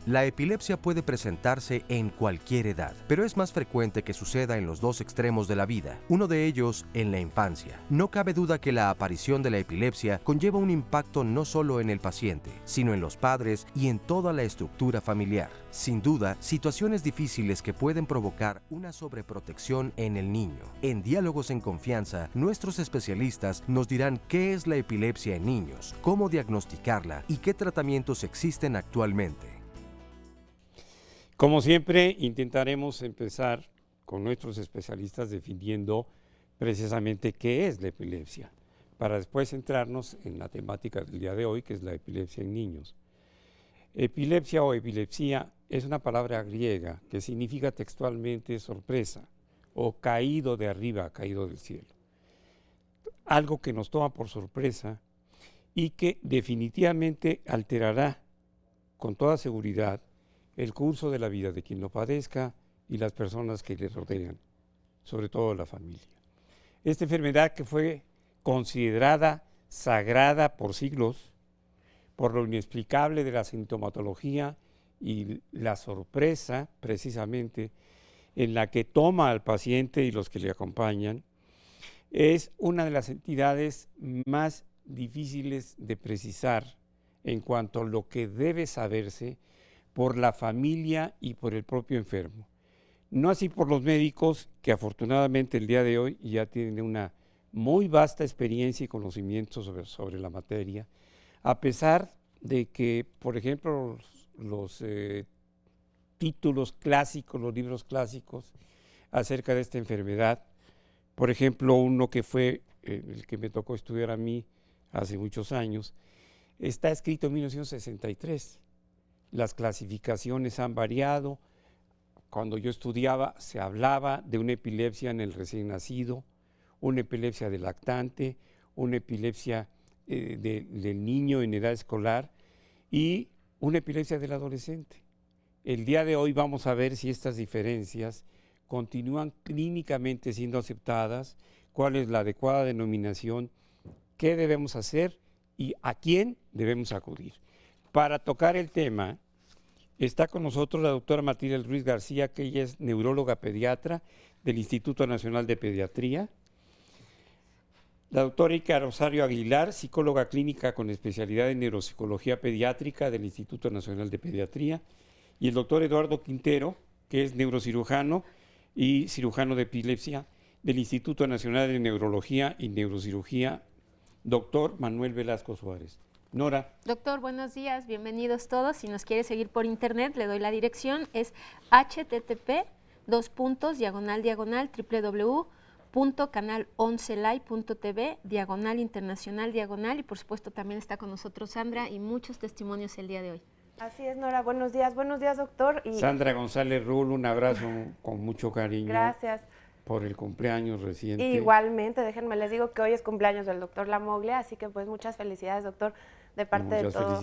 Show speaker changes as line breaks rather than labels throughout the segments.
La epilepsia puede presentarse en cualquier edad, pero es más frecuente que suceda en los dos extremos de la vida, uno de ellos en la infancia. No cabe duda que la aparición de la epilepsia conlleva un impacto no solo en el paciente, sino en los padres y en toda la estructura familiar. Sin duda, situaciones difíciles que pueden provocar una sobreprotección en el niño. En Diálogos en Confianza, nuestros especialistas nos dirán qué es la epilepsia en niños, cómo diagnosticarla y qué tratamientos existen actualmente.
Como siempre, intentaremos empezar con nuestros especialistas definiendo precisamente qué es la epilepsia, para después centrarnos en la temática del día de hoy, que es la epilepsia en niños. Epilepsia o epilepsia es una palabra griega que significa textualmente sorpresa o caído de arriba, caído del cielo. Algo que nos toma por sorpresa y que definitivamente alterará con toda seguridad el curso de la vida de quien lo padezca y las personas que le rodean, sobre todo la familia. Esta enfermedad que fue considerada sagrada por siglos, por lo inexplicable de la sintomatología y la sorpresa precisamente en la que toma al paciente y los que le acompañan, es una de las entidades más difíciles de precisar en cuanto a lo que debe saberse por la familia y por el propio enfermo. No así por los médicos, que afortunadamente el día de hoy ya tienen una muy vasta experiencia y conocimiento sobre la materia, a pesar de que, por ejemplo, los títulos clásicos, los libros clásicos acerca de esta enfermedad, por ejemplo, uno que fue el que me tocó estudiar a mí hace muchos años, está escrito en 1963. Las clasificaciones han variado. Cuando yo estudiaba se hablaba de una epilepsia en el recién nacido, una epilepsia del lactante, una epilepsia del niño en edad escolar y una epilepsia del adolescente. El día de hoy vamos a ver si estas diferencias continúan clínicamente siendo aceptadas, cuál es la adecuada denominación, qué debemos hacer y a quién debemos acudir. Para tocar el tema, está con nosotros la doctora Matilde Ruiz García, que ella es neuróloga pediatra del Instituto Nacional de Pediatría. La doctora Erika Rosario Aguilar, psicóloga clínica con especialidad en neuropsicología pediátrica del Instituto Nacional de Pediatría. Y el doctor Eduardo Quintero, que es neurocirujano y cirujano de epilepsia del Instituto Nacional de Neurología y Neurocirugía, doctor Manuel Velasco Suárez. Nora.
Doctor, buenos días, bienvenidos todos. Si nos quiere seguir por internet, le doy la dirección, es http://canal11live.tv/internacional/, y por supuesto también está con nosotros Sandra y muchos testimonios el día de hoy.
Así es, Nora, buenos días, doctor.
Sandra González Rull, un abrazo con mucho cariño.
Gracias.
Por el cumpleaños reciente.
Igualmente, déjenme les digo que hoy es cumpleaños del doctor Lamoglia, así que pues muchas felicidades, doctor, de parte de todos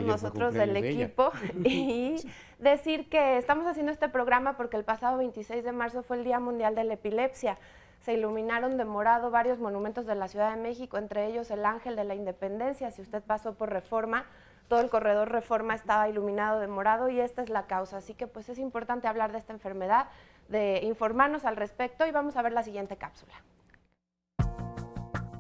nosotros del equipo. Y decir que estamos haciendo este programa porque el pasado 26 de marzo fue el Día Mundial de la Epilepsia. Se iluminaron de morado varios monumentos de la Ciudad de México, entre ellos el Ángel de la Independencia. Si usted pasó por Reforma, todo el corredor Reforma estaba iluminado de morado y esta es la causa. Así que pues es importante hablar de esta enfermedad, de informarnos al respecto y vamos a ver la siguiente cápsula.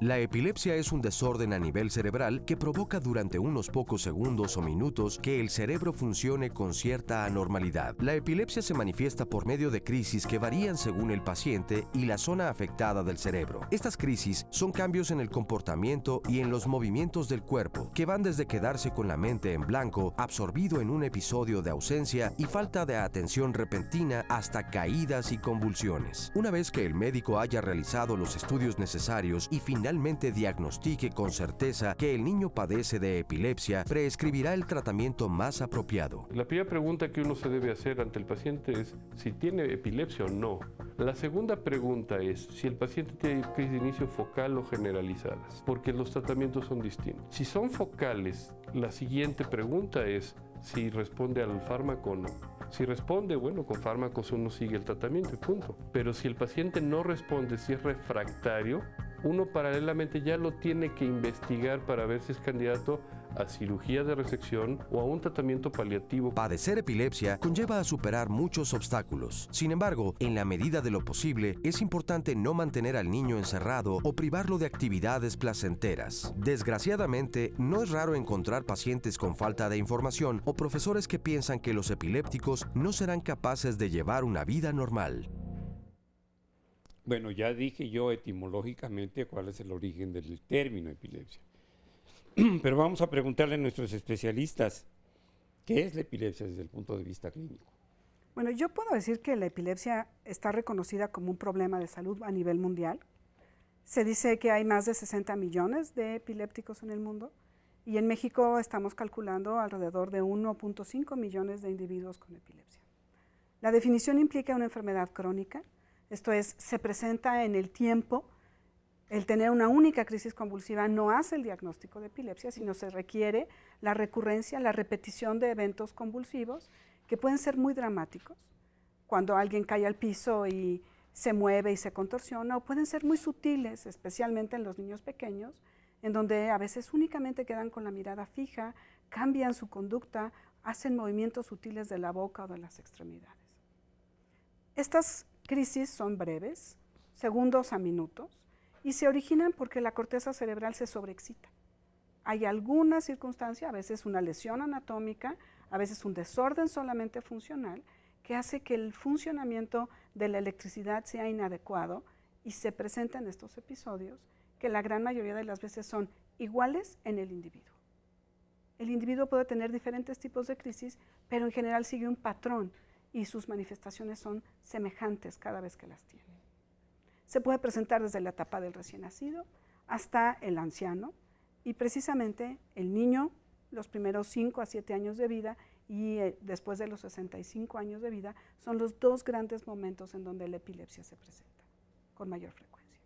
La epilepsia es un desorden a nivel cerebral que provoca durante unos pocos segundos o minutos que el cerebro funcione con cierta anormalidad. La epilepsia se manifiesta por medio de crisis que varían según el paciente y la zona afectada del cerebro. Estas crisis son cambios en el comportamiento y en los movimientos del cuerpo, que van desde quedarse con la mente en blanco, absorbido en un episodio de ausencia y falta de atención repentina, hasta caídas y convulsiones. Una vez que el médico haya realizado los estudios necesarios y finalmente finalmente diagnostique con certeza que el niño padece de epilepsia, prescribirá el tratamiento más apropiado.
La primera pregunta que uno se debe hacer ante el paciente es si tiene epilepsia o no. La segunda pregunta es si el paciente tiene crisis de inicio focal o generalizadas, porque los tratamientos son distintos. Si son focales, la siguiente pregunta es si responde al fármaco o no. Si responde, bueno, con fármacos uno sigue el tratamiento y punto. Pero si el paciente no responde, si es refractario, uno paralelamente ya lo tiene que investigar para ver si es candidato a cirugía de resección o a un tratamiento paliativo.
Padecer epilepsia conlleva a superar muchos obstáculos. Sin embargo, en la medida de lo posible, es importante no mantener al niño encerrado o privarlo de actividades placenteras. Desgraciadamente, no es raro encontrar pacientes con falta de información o profesores que piensan que los epilépticos no serán capaces de llevar una vida normal.
Bueno, ya dije yo etimológicamente cuál es el origen del término epilepsia. Pero vamos a preguntarle a nuestros especialistas, ¿qué es la epilepsia desde el punto de vista clínico?
Bueno, yo puedo decir que la epilepsia está reconocida como un problema de salud a nivel mundial. Se dice que hay más de 60 millones de epilépticos en el mundo y en México estamos calculando alrededor de 1.5 millones de individuos con epilepsia. La definición implica una enfermedad crónica, esto es, se presenta en el tiempo. El tener una única crisis convulsiva no hace el diagnóstico de epilepsia, sino se requiere la recurrencia, la repetición de eventos convulsivos que pueden ser muy dramáticos, cuando alguien cae al piso y se mueve y se contorsiona, o pueden ser muy sutiles, especialmente en los niños pequeños, en donde a veces únicamente quedan con la mirada fija, cambian su conducta, hacen movimientos sutiles de la boca o de las extremidades. Estas crisis son breves, segundos a minutos, y se originan porque la corteza cerebral se sobreexcita. Hay alguna circunstancia, a veces una lesión anatómica, a veces un desorden solamente funcional, que hace que el funcionamiento de la electricidad sea inadecuado y se presentan estos episodios que la gran mayoría de las veces son iguales en el individuo. El individuo puede tener diferentes tipos de crisis, pero en general sigue un patrón y sus manifestaciones son semejantes cada vez que las tiene. Se puede presentar desde la etapa del recién nacido hasta el anciano y precisamente el niño, los primeros 5 a 7 años de vida y después de los 65 años de vida son los dos grandes momentos en donde la epilepsia se presenta con mayor frecuencia.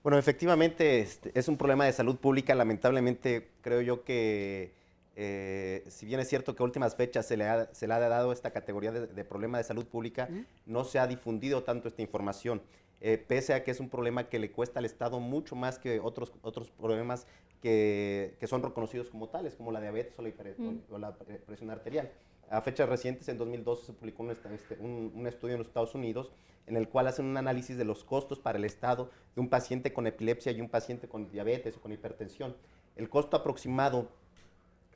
Bueno, efectivamente es un problema de salud pública. Lamentablemente creo yo que si bien es cierto que a últimas fechas se le ha dado esta categoría de problema de salud pública, no se ha difundido tanto esta información, pese a que es un problema que le cuesta al Estado mucho más que otros problemas que son reconocidos como tales, como la diabetes o la presión arterial. A fechas recientes, en 2012, se publicó un estudio en los Estados Unidos en el cual hacen un análisis de los costos para el Estado de un paciente con epilepsia y un paciente con diabetes o con hipertensión. El costo aproximado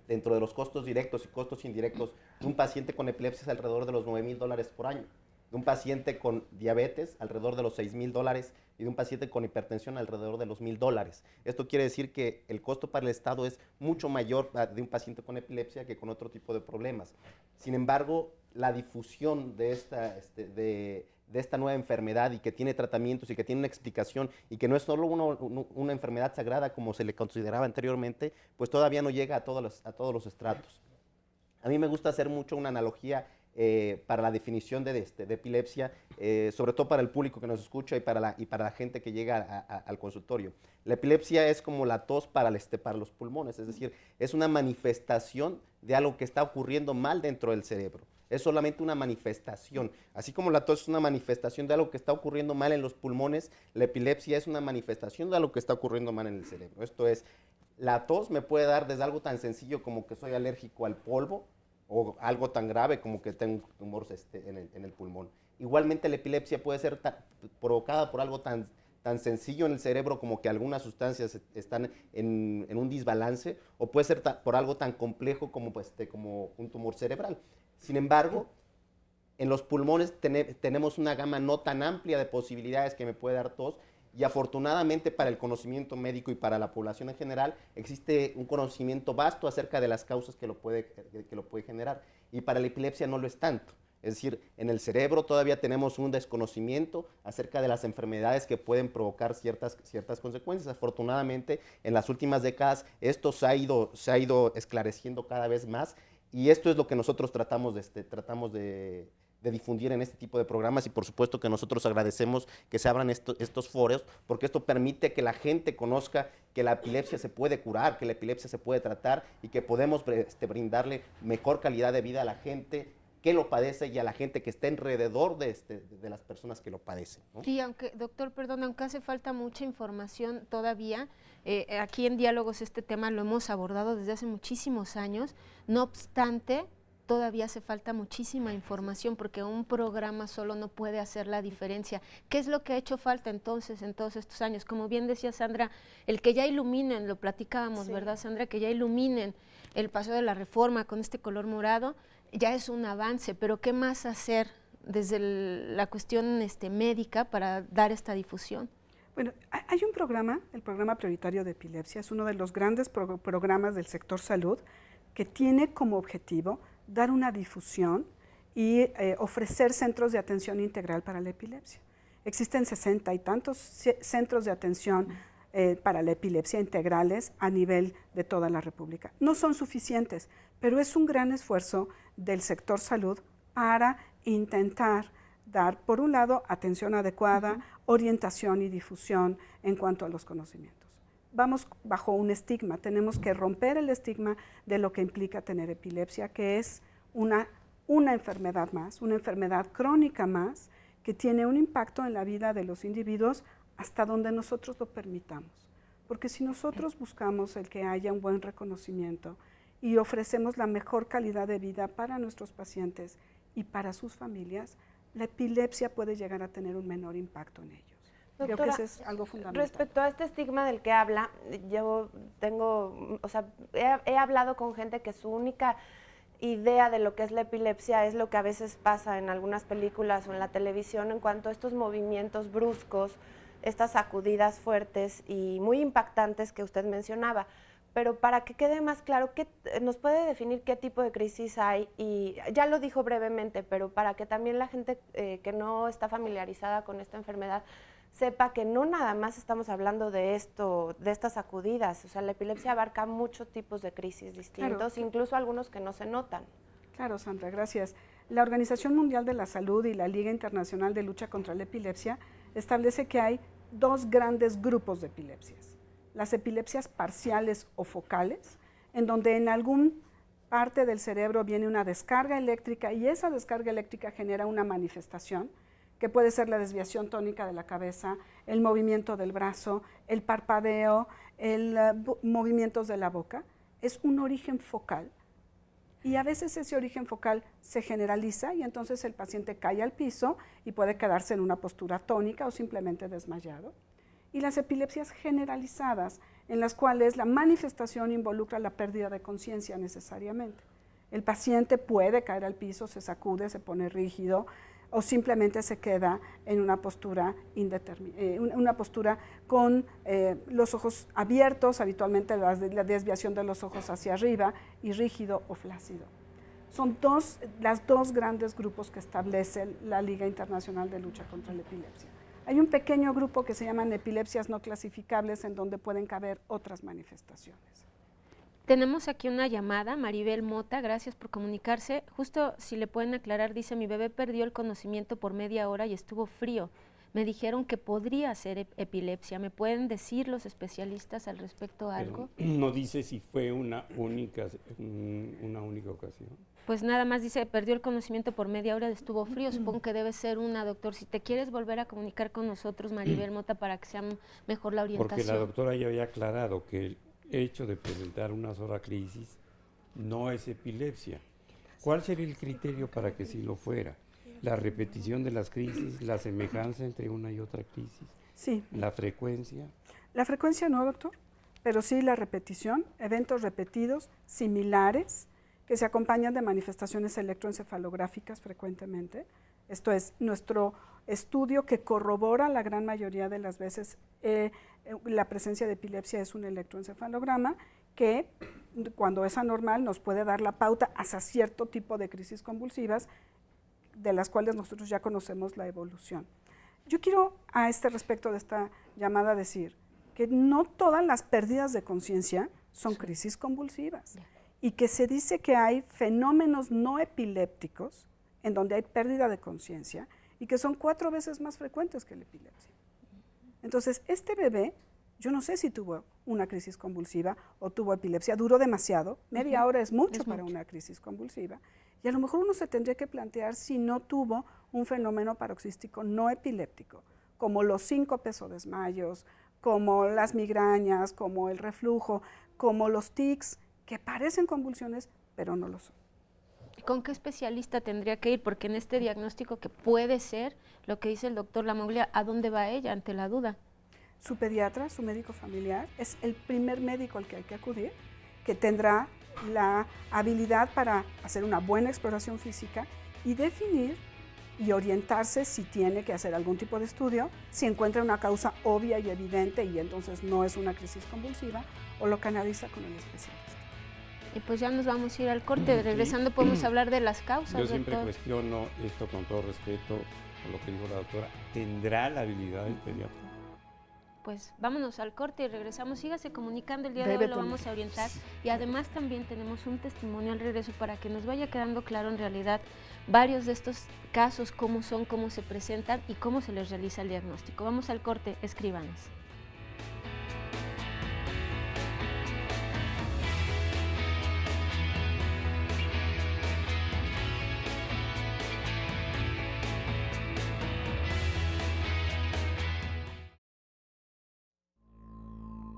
dentro de los costos directos y costos indirectos de un paciente con epilepsia es alrededor de los $9,000 por año, de un paciente con diabetes alrededor de los $6,000 y de un paciente con hipertensión alrededor de los $1,000. Esto quiere decir que el costo para el Estado es mucho mayor de un paciente con epilepsia que con otro tipo de problemas. Sin embargo, la difusión de esta nueva enfermedad y que tiene tratamientos y que tiene una explicación y que no es solo una enfermedad sagrada como se le consideraba anteriormente, pues todavía no llega a todos los estratos. A mí me gusta hacer mucho una analogía para la definición de epilepsia, sobre todo para el público que nos escucha y para la gente que llega al consultorio. La epilepsia es como la tos para los pulmones, es decir, es una manifestación de algo que está ocurriendo mal dentro del cerebro. Es solamente una manifestación. Así como la tos es una manifestación de algo que está ocurriendo mal en los pulmones, la epilepsia es una manifestación de algo que está ocurriendo mal en el cerebro. Esto es, la tos me puede dar desde algo tan sencillo como que soy alérgico al polvo, o algo tan grave como que tengo un tumor en el pulmón. Igualmente la epilepsia puede ser provocada por algo tan sencillo en el cerebro como que algunas sustancias están en un desbalance, o puede ser por algo tan complejo como un tumor cerebral. Sin embargo, en los pulmones tenemos una gama no tan amplia de posibilidades que me puede dar tos, y afortunadamente para el conocimiento médico y para la población en general existe un conocimiento vasto acerca de las causas que lo puede generar, y para la epilepsia no lo es tanto. Es decir, en el cerebro todavía tenemos un desconocimiento acerca de las enfermedades que pueden provocar ciertas consecuencias. Afortunadamente, en las últimas décadas esto se ha ido esclareciendo cada vez más, y esto es lo que nosotros tratamos de difundir en este tipo de programas, y por supuesto que nosotros agradecemos que se abran estos foros, porque esto permite que la gente conozca que la epilepsia se puede curar, que la epilepsia se puede tratar, y que podemos brindarle mejor calidad de vida a la gente que lo padece y a la gente que está alrededor de las personas que lo padecen, ¿no?
Y aunque, doctor, perdón, aunque hace falta mucha información todavía, aquí en Diálogos este tema lo hemos abordado desde hace muchísimos años, no obstante, todavía hace falta muchísima información porque un programa solo no puede hacer la diferencia. ¿Qué es lo que ha hecho falta entonces en todos estos años? Como bien decía Sandra, el que ya iluminen, lo platicábamos, sí, ¿verdad, Sandra? Que ya iluminen el paso de la reforma con este color morado, ya es un avance, pero ¿qué más hacer desde la cuestión médica para dar esta difusión?
Bueno, hay un programa, el Programa Prioritario de Epilepsia, es uno de los grandes programas del sector salud que tiene como objetivo dar una difusión y ofrecer centros de atención integral para la epilepsia. Existen 60 y tantos centros de atención para la epilepsia integrales a nivel de toda la República. No son suficientes, pero es un gran esfuerzo del sector salud para intentar dar, por un lado, atención adecuada, orientación y difusión en cuanto a los conocimientos. Vamos bajo un estigma, tenemos que romper el estigma de lo que implica tener epilepsia, que es una enfermedad más, una enfermedad crónica más, que tiene un impacto en la vida de los individuos hasta donde nosotros lo permitamos. Porque si nosotros buscamos el que haya un buen reconocimiento y ofrecemos la mejor calidad de vida para nuestros pacientes y para sus familias, la epilepsia puede llegar a tener un menor impacto en ellos.
Doctora,
creo que eso es algo fundamental.
Respecto a este estigma del que habla, yo he hablado con gente que su única idea de lo que es la epilepsia es lo que a veces pasa en algunas películas o en la televisión en cuanto a estos movimientos bruscos, estas sacudidas fuertes y muy impactantes que usted mencionaba. Pero para que quede más claro, ¿nos puede definir qué tipo de crisis hay? Y ya lo dijo brevemente, pero para que también la gente que no está familiarizada con esta enfermedad sepa que no nada más estamos hablando de estas sacudidas. O sea, la epilepsia abarca muchos tipos de crisis distintos, claro, incluso algunos que no se notan.
Claro, Sandra, gracias. La Organización Mundial de la Salud y la Liga Internacional de Lucha contra la Epilepsia establece que hay dos grandes grupos de epilepsias. Las epilepsias parciales o focales, en donde en algún parte del cerebro viene una descarga eléctrica y esa descarga eléctrica genera una manifestación, que puede ser la desviación tónica de la cabeza, el movimiento del brazo, el parpadeo, movimientos de la boca. Es un origen focal. Y a veces ese origen focal se generaliza y entonces el paciente cae al piso y puede quedarse en una postura tónica o simplemente desmayado. Y las epilepsias generalizadas, en las cuales la manifestación involucra la pérdida de conciencia necesariamente. El paciente puede caer al piso, se sacude, se pone rígido o simplemente se queda en una postura con los ojos abiertos, habitualmente la desviación de los ojos hacia arriba, y rígido o flácido. Son los dos grandes grupos que establece la Liga Internacional de Lucha contra la Epilepsia. Hay un pequeño grupo que se llaman epilepsias no clasificables, en donde pueden caber otras manifestaciones.
Tenemos aquí una llamada, Maribel Mota, gracias por comunicarse. Justo si le pueden aclarar, dice, mi bebé perdió el conocimiento por media hora y estuvo frío. Me dijeron que podría ser epilepsia. ¿Me pueden decir los especialistas al respecto algo?
Pero no dice si fue una única ocasión.
Pues nada más dice, perdió el conocimiento por media hora, estuvo frío. Supongo que debe ser una, doctor. Si te quieres volver a comunicar con nosotros, Maribel Mota, para que sea mejor la orientación.
Porque la doctora ya había aclarado que el hecho de presentar una sola crisis no es epilepsia. ¿Cuál sería el criterio para que sí lo fuera? ¿La repetición de las crisis, la semejanza entre una y otra crisis?
Sí.
¿La frecuencia?
La frecuencia no, doctor, pero sí la repetición, eventos repetidos, similares, que se acompañan de manifestaciones electroencefalográficas frecuentemente. Esto es nuestro estudio que corrobora la gran mayoría de las veces la presencia de epilepsia es un electroencefalograma que cuando es anormal nos puede dar la pauta hacia cierto tipo de crisis convulsivas de las cuales nosotros ya conocemos la evolución. Yo quiero a este respecto de esta llamada decir que no todas las pérdidas de conciencia son crisis convulsivas y que se dice que hay fenómenos no epilépticos en donde hay pérdida de conciencia y que son 4 veces más frecuentes que la epilepsia. Entonces, este bebé, yo no sé si tuvo una crisis convulsiva o tuvo epilepsia, duró demasiado, media hora es mucho para una crisis convulsiva, y a lo mejor uno se tendría que plantear si no tuvo un fenómeno paroxístico no epiléptico, como los síncopes o desmayos, como las migrañas, como el reflujo, como los tics, que parecen convulsiones, pero no lo son.
¿Con qué especialista tendría que ir? Porque en este diagnóstico que puede ser, lo que dice el doctor Lamoglia, ¿a dónde va ella ante la duda?
Su pediatra, su médico familiar, es el primer médico al que hay que acudir, que tendrá la habilidad para hacer una buena exploración física y definir y orientarse si tiene que hacer algún tipo de estudio, si encuentra una causa obvia y evidente y entonces no es una crisis convulsiva, o lo canaliza con el especialista.
Y pues ya nos vamos a ir al corte, regresando podemos hablar de las causas.
Yo siempre cuestiono esto con todo respeto por lo que dijo la doctora. ¿Tendrá la habilidad del pediatra?
Pues vámonos al corte y regresamos. Sígase comunicando, el día de hoy lo vamos a orientar. Y además también tenemos un testimonio al regreso para que nos vaya quedando claro en realidad varios de estos casos, cómo son, cómo se presentan y cómo se les realiza el diagnóstico. Vamos al corte, escríbanos.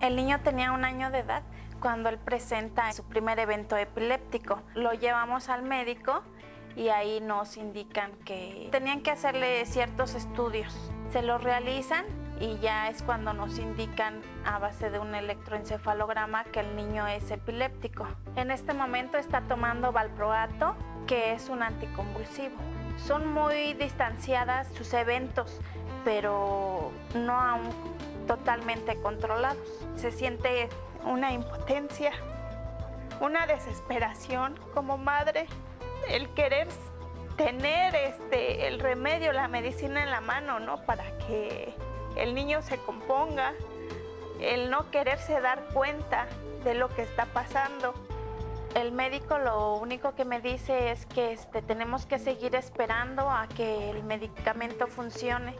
El niño tenía 1 año de edad cuando él presenta su primer evento epiléptico. Lo llevamos al médico y ahí nos indican que tenían que hacerle ciertos estudios. Se los realizan y ya es cuando nos indican a base de un electroencefalograma que el niño es epiléptico. En este momento está tomando valproato, que es un anticonvulsivo. Son muy distanciadas sus eventos, pero no aún totalmente controlados. Se siente una impotencia, una desesperación como madre, el querer tener el remedio, la medicina en la mano, ¿no? Para que el niño se componga, el no quererse dar cuenta de lo que está pasando. El médico lo único que me dice es que tenemos que seguir esperando a que el medicamento funcione.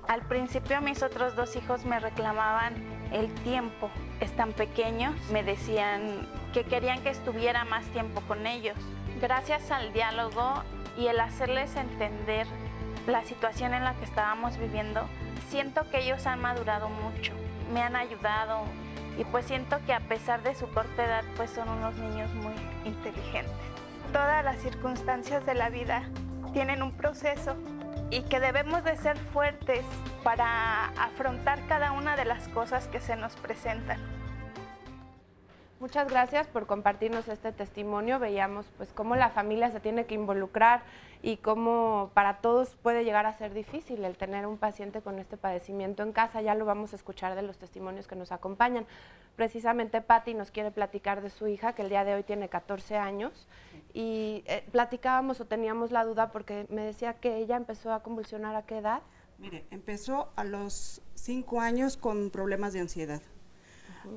Al principio mis otros 2 hijos me reclamaban el tiempo, están pequeños, me decían que querían que estuviera más tiempo con ellos. Gracias al diálogo y el hacerles entender la situación en la que estábamos viviendo, siento que ellos han madurado mucho, me han ayudado y pues siento que a pesar de su corta edad pues son unos niños muy inteligentes. Todas las circunstancias de la vida tienen un proceso y que debemos de ser fuertes para afrontar cada una de las cosas que se nos presentan.
Muchas gracias por compartirnos este testimonio. Veíamos pues cómo la familia se tiene que involucrar y cómo para todos puede llegar a ser difícil el tener un paciente con este padecimiento en casa. Ya lo vamos a escuchar de los testimonios que nos acompañan. Precisamente Patti nos quiere platicar de su hija, que el día de hoy tiene 14 años. Y platicábamos o teníamos la duda porque me decía que ella empezó a convulsionar ¿a qué edad?
Mire, empezó a los 5 años con problemas de ansiedad.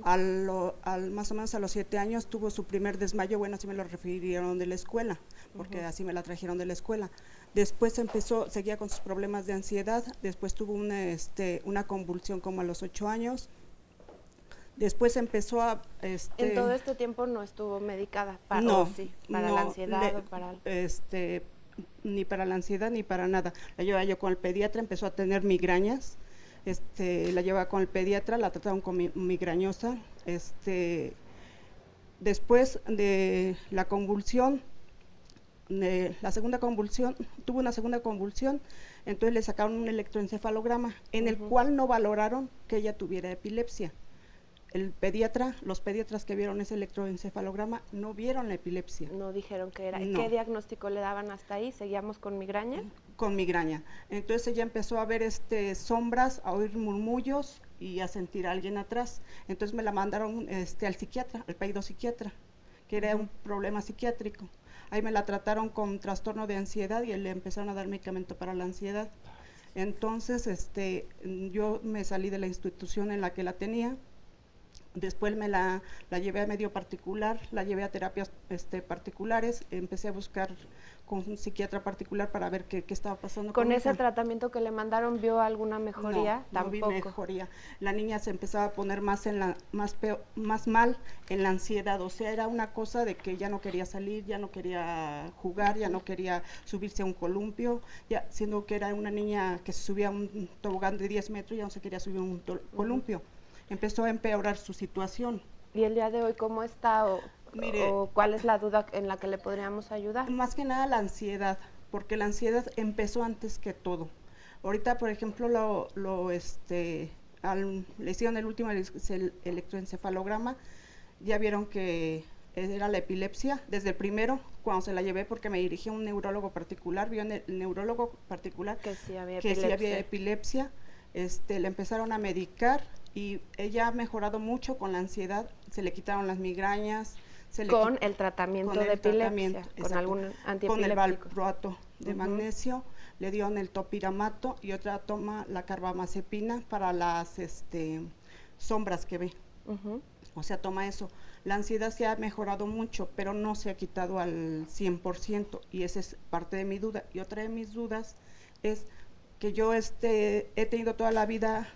Más o menos a los 7 años tuvo su primer desmayo, bueno, así me lo refirieron de la escuela, porque así me la trajeron de la escuela. Después seguía con sus problemas de ansiedad, después tuvo una convulsión como a los 8 años. Después empezó a...
¿En todo este tiempo no estuvo medicada? Para la ansiedad o para...?
Ni para la ansiedad ni para nada. La llevaba yo con el pediatra, empezó a tener migrañas. La llevaba con el pediatra, la trataron como migrañosa. Después de la convulsión, tuvo una segunda convulsión, entonces le sacaron un electroencefalograma en el cual no valoraron que ella tuviera epilepsia. Los pediatras que vieron ese electroencefalograma no vieron la epilepsia.
No dijeron que era.
No.
¿Qué diagnóstico le daban hasta ahí? ¿Seguíamos con migraña?
Con migraña. Entonces ella empezó a ver sombras, a oír murmullos y a sentir a alguien atrás. Entonces me la mandaron al psiquiatra, al pedopsiquiatra, que era un problema psiquiátrico. Ahí me la trataron con trastorno de ansiedad y le empezaron a dar medicamento para la ansiedad. Entonces, yo me salí de la institución en la que la tenía. Después me la llevé a medio particular, la llevé a terapias particulares, empecé a buscar con un psiquiatra particular para ver qué estaba pasando
con ese tratamiento que le mandaron. ¿Vio alguna mejoría?
No, tampoco. No vi mejoría. La niña se empezaba a poner más mal en la ansiedad, o sea, era una cosa de que ya no quería salir, ya no quería jugar, ya no quería subirse a un columpio, ya siendo que era una niña que se subía a un tobogán de 10 metros, ya no se quería subir a un columpio. Empezó a empeorar su situación.
¿Y el día de hoy cómo está o cuál es la duda en la que le podríamos ayudar?
Más que nada la ansiedad, porque la ansiedad empezó antes que todo. Ahorita, por ejemplo, le hicieron el último electroencefalograma, ya vieron que era la epilepsia. Desde el primero, cuando se la llevé, porque me dirigí a un neurólogo particular, vio en el neurólogo particular
que sí había
epilepsia. Le empezaron a medicar y ella ha mejorado mucho con la ansiedad, se le quitaron las migrañas.
Con el tratamiento de epilepsia, con algún antiepiléptico.
Con el valproato de magnesio, le dieron el topiramato y otra toma la carbamazepina para las sombras que ve. O sea, toma eso. La ansiedad se ha mejorado mucho, pero no se ha quitado al 100%, y esa es parte de mi duda. Y otra de mis dudas es que yo he tenido toda la vida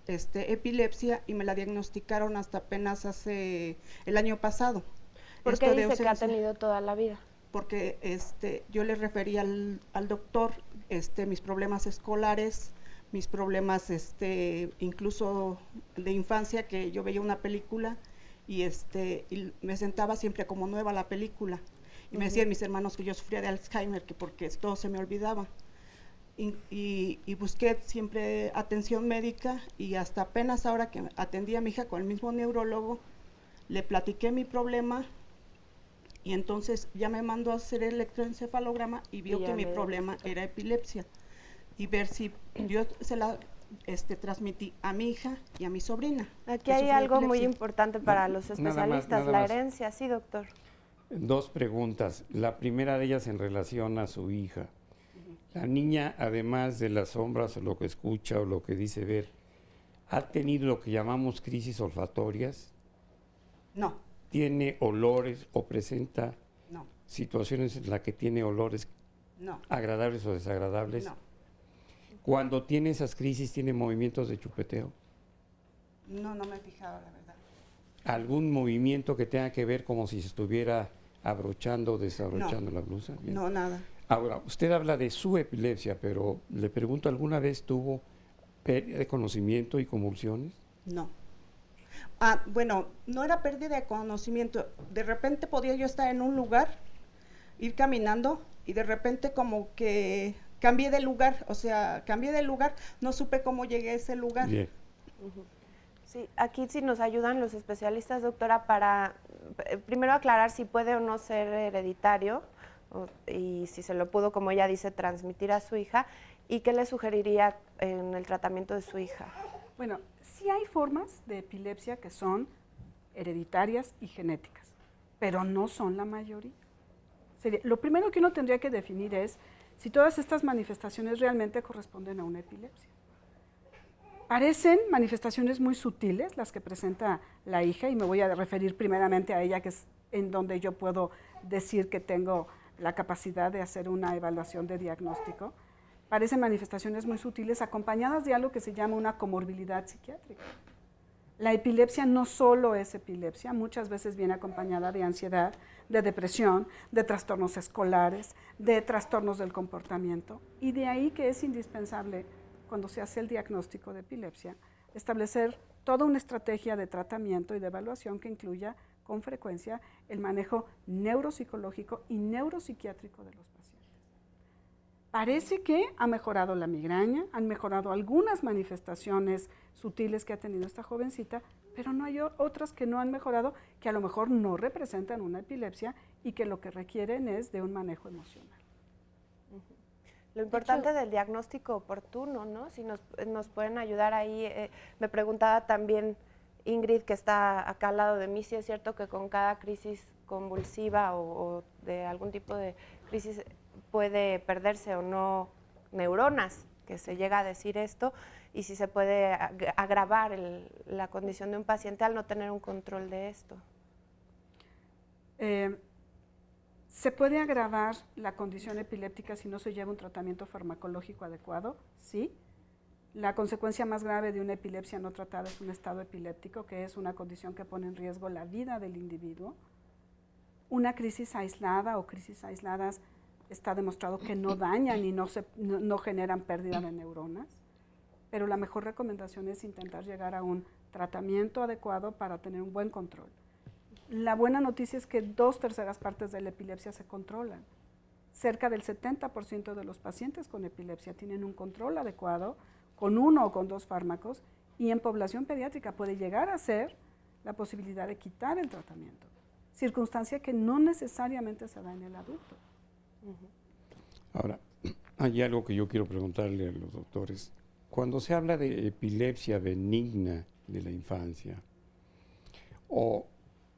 epilepsia y me la diagnosticaron hasta apenas hace el año pasado.
¿Por qué dice que ha tenido toda la vida?
Porque yo le referí al doctor mis problemas escolares, mis problemas incluso de infancia, que yo veía una película y me sentaba siempre como nueva la película. Y me decían mis hermanos que yo sufría de Alzheimer, que porque todo se me olvidaba. Y busqué siempre atención médica, y hasta apenas ahora que atendí a mi hija con el mismo neurólogo, le platiqué mi problema, y entonces ya me mandó a hacer el electroencefalograma y vio que mi problema era epilepsia, y ver si yo se la transmití a mi hija y a mi sobrina.
Aquí hay algo muy importante para los especialistas, la herencia. Sí, doctor.
Dos preguntas. La primera de ellas en relación a su hija. La niña, además de las sombras, o lo que escucha o lo que dice ver, ¿ha tenido lo que llamamos crisis olfatorias?
No.
¿Tiene olores o presenta situaciones en las que tiene olores agradables o desagradables?
No.
Cuando tiene esas crisis, ¿tiene movimientos de chupeteo?
No me he fijado, la verdad.
¿Algún movimiento que tenga que ver como si se estuviera abrochando o desabrochando la blusa?
Bien. No, nada.
Ahora, usted habla de su epilepsia, pero le pregunto, ¿alguna vez tuvo pérdida de conocimiento y convulsiones?
No. Bueno, no era pérdida de conocimiento. De repente podía yo estar en un lugar, ir caminando, y de repente como que cambié de lugar, no supe cómo llegué a ese lugar.
Bien.
Sí, aquí sí nos ayudan los especialistas, doctora, para primero aclarar si puede o no ser hereditario, y si se lo pudo, como ella dice, transmitir a su hija, y qué le sugeriría en el tratamiento de su hija.
Bueno, sí hay formas de epilepsia que son hereditarias y genéticas, pero no son la mayoría. Lo primero que uno tendría que definir es si todas estas manifestaciones realmente corresponden a una epilepsia. Parecen manifestaciones muy sutiles las que presenta la hija, y me voy a referir primeramente a ella, que es en donde yo puedo decir que tengo la capacidad de hacer una evaluación de diagnóstico. Parecen manifestaciones muy sutiles acompañadas de algo que se llama una comorbilidad psiquiátrica. La epilepsia no solo es epilepsia, muchas veces viene acompañada de ansiedad, de depresión, de trastornos escolares, de trastornos del comportamiento, y de ahí que es indispensable, cuando se hace el diagnóstico de epilepsia, establecer toda una estrategia de tratamiento y de evaluación que incluya con frecuencia el manejo neuropsicológico y neuropsiquiátrico de los pacientes. Parece que ha mejorado la migraña, han mejorado algunas manifestaciones sutiles que ha tenido esta jovencita, pero no hay otras que no han mejorado, que a lo mejor no representan una epilepsia y que lo que requieren es de un manejo emocional.
Lo importante del diagnóstico oportuno, ¿no? Si nos pueden ayudar ahí. Me preguntaba también Ingrid, que está acá al lado de mí, sí es cierto que con cada crisis convulsiva o de algún tipo de crisis puede perderse o no neuronas, que se llega a decir esto, y si se puede agravar la condición de un paciente al no tener un control de esto.
¿Se puede agravar la condición epiléptica si no se lleva un tratamiento farmacológico adecuado? Sí. La consecuencia más grave de una epilepsia no tratada es un estado epiléptico, que es una condición que pone en riesgo la vida del individuo. Una crisis aislada o crisis aisladas está demostrado que no dañan y no generan pérdida de neuronas, pero la mejor recomendación es intentar llegar a un tratamiento adecuado para tener un buen control. La buena noticia es que 2/3 partes de la epilepsia se controlan. Cerca del 70% de los pacientes con epilepsia tienen un control adecuado con 1 o con 2 fármacos, y en población pediátrica puede llegar a ser la posibilidad de quitar el tratamiento, circunstancia que no necesariamente se da en el adulto.
Ahora, hay algo que yo quiero preguntarle a los doctores. Cuando se habla de epilepsia benigna de la infancia o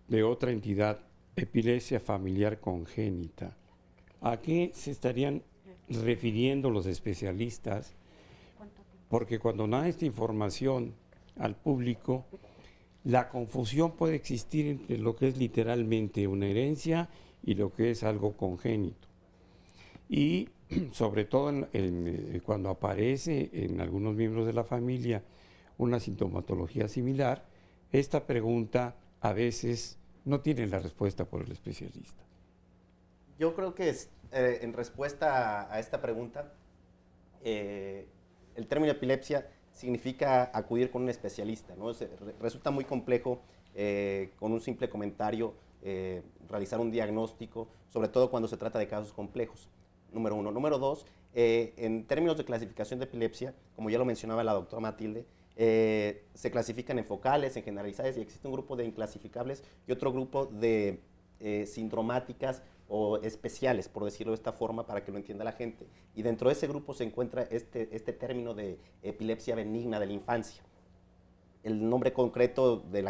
de otra entidad, epilepsia familiar congénita, ¿a qué se estarían refiriendo los especialistas? Porque cuando da esta información al público, la confusión puede existir entre lo que es literalmente una herencia y lo que es algo congénito. Y sobre todo cuando aparece en algunos miembros de la familia una sintomatología similar, esta pregunta a veces no tiene la respuesta por el especialista.
Yo creo que en respuesta a esta pregunta, el término epilepsia significa acudir con un especialista, ¿no? Resulta muy complejo con un simple comentario realizar un diagnóstico, sobre todo cuando se trata de casos complejos, número 1. Número 2, en términos de clasificación de epilepsia, como ya lo mencionaba la doctora Matilde, se clasifican en focales, en generalizadas, y existe un grupo de inclasificables y otro grupo de sindromáticas o especiales, por decirlo de esta forma, para que lo entienda la gente. Y dentro de ese grupo se encuentra este término de epilepsia benigna de la infancia. El nombre concreto de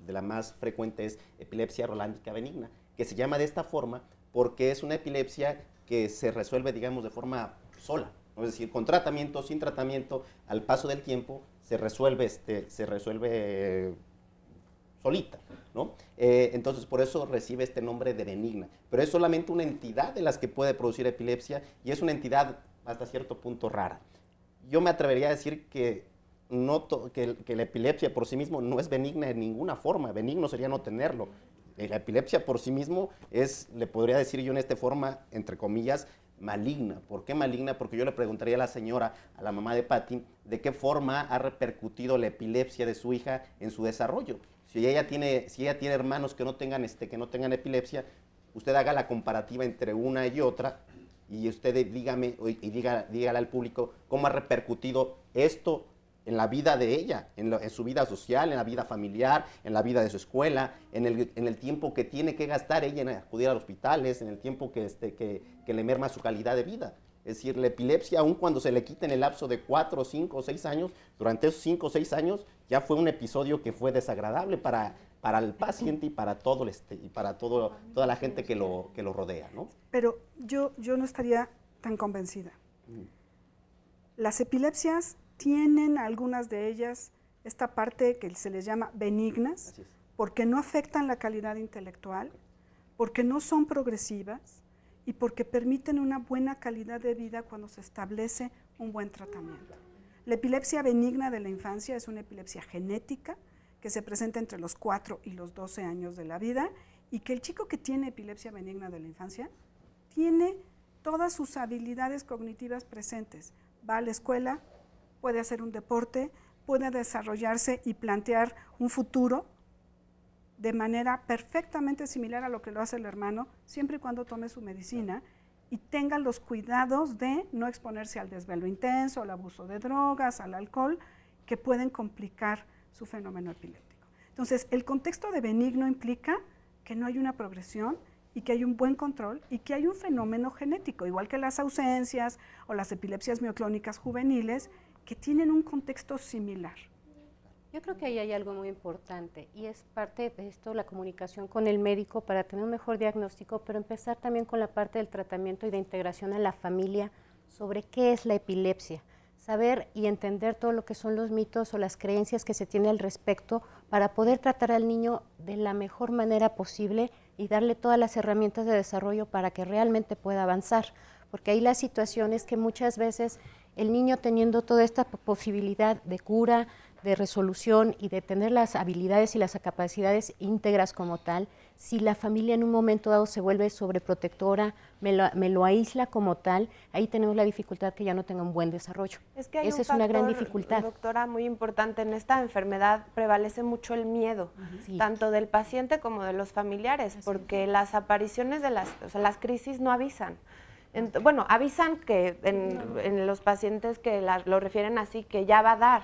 la más frecuente es epilepsia rolándica benigna, que se llama de esta forma porque es una epilepsia que se resuelve, digamos, de forma sola, ¿no? Es decir, con tratamiento, sin tratamiento, al paso del tiempo se resuelve solita, ¿no? Entonces, por eso recibe este nombre de benigna. Pero es solamente una entidad de las que puede producir epilepsia y es una entidad hasta cierto punto rara. Yo me atrevería a decir que la epilepsia por sí mismo no es benigna en ninguna forma. Benigno sería no tenerlo. La epilepsia por sí mismo es, le podría decir yo en esta forma, entre comillas, maligna. ¿Por qué maligna? Porque yo le preguntaría a la señora, a la mamá de Patti, de qué forma ha repercutido la epilepsia de su hija en su desarrollo. Si ella tiene hermanos que no tengan epilepsia, usted haga la comparativa entre una y otra y usted dígale al público cómo ha repercutido esto en la vida de ella, en su vida social, en la vida familiar, en la vida de su escuela, en el tiempo que tiene que gastar ella en acudir a los hospitales, en el tiempo que le merma su calidad de vida. Es decir, la epilepsia, aun cuando se le quita en el lapso de 4, 5 o 6 años, durante esos 5 o 6 años ya fue un episodio que fue desagradable para el paciente y para toda la gente que lo rodea, ¿no?
Pero yo no estaría tan convencida. Las epilepsias tienen, algunas de ellas, esta parte que se les llama benignas, porque no afectan la calidad intelectual, porque no son progresivas y porque permiten una buena calidad de vida cuando se establece un buen tratamiento. La epilepsia benigna de la infancia es una epilepsia genética que se presenta entre los 4 y los 12 años de la vida, y que el chico que tiene epilepsia benigna de la infancia tiene todas sus habilidades cognitivas presentes. Va a la escuela, puede hacer un deporte, puede desarrollarse y plantear un futuro de manera perfectamente similar a lo que lo hace el hermano, siempre y cuando tome su medicina y tenga los cuidados de no exponerse al desvelo intenso, al abuso de drogas, al alcohol, que pueden complicar su fenómeno epiléptico. Entonces, el contexto de benigno implica que no hay una progresión y que hay un buen control y que hay un fenómeno genético, igual que las ausencias o las epilepsias mioclónicas juveniles, que tienen un contexto similar.
Yo creo que ahí hay algo muy importante y es parte de esto, la comunicación con el médico para tener un mejor diagnóstico, pero empezar también con la parte del tratamiento y de integración en la familia sobre qué es la epilepsia, saber y entender todo lo que son los mitos o las creencias que se tiene al respecto para poder tratar al niño de la mejor manera posible y darle todas las herramientas de desarrollo para que realmente pueda avanzar, porque ahí la situación es que muchas veces el niño teniendo toda esta posibilidad de cura, de resolución y de tener las habilidades y las capacidades íntegras como tal, si la familia en un momento dado se vuelve sobreprotectora, me lo aísla como tal, ahí tenemos la dificultad que ya no tenga un buen desarrollo.
Es que hay
Esa es una gran dificultad.
Doctora, muy importante, en esta enfermedad prevalece mucho el miedo, tanto del paciente como de los familiares, porque las apariciones de las crisis no avisan. Bueno, avisan que en los pacientes que lo refieren así, que ya va a dar.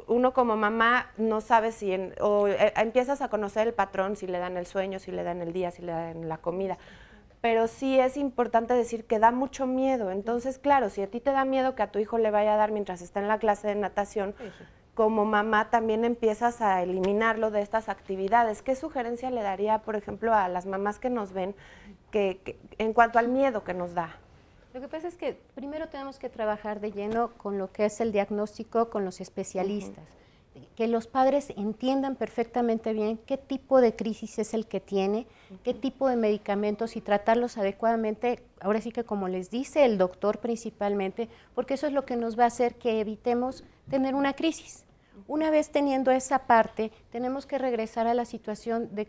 Uno como mamá no sabe si empiezas a conocer el patrón, si le dan el sueño, si le dan el día, si le dan la comida. Pero sí es importante decir que da mucho miedo. Entonces, claro, si a ti te da miedo que a tu hijo le vaya a dar mientras está en la clase de natación, como mamá también empiezas a eliminarlo de estas actividades. ¿Qué sugerencia le daría, por ejemplo, a las mamás que nos ven que en cuanto al miedo que nos da?
Lo que pasa es que primero tenemos que trabajar de lleno con lo que es el diagnóstico con los especialistas, que los padres entiendan perfectamente bien qué tipo de crisis es el que tiene, qué tipo de medicamentos y tratarlos adecuadamente, ahora sí que como les dice el doctor principalmente, porque eso es lo que nos va a hacer que evitemos tener una crisis. Una vez teniendo esa parte, tenemos que regresar a la situación de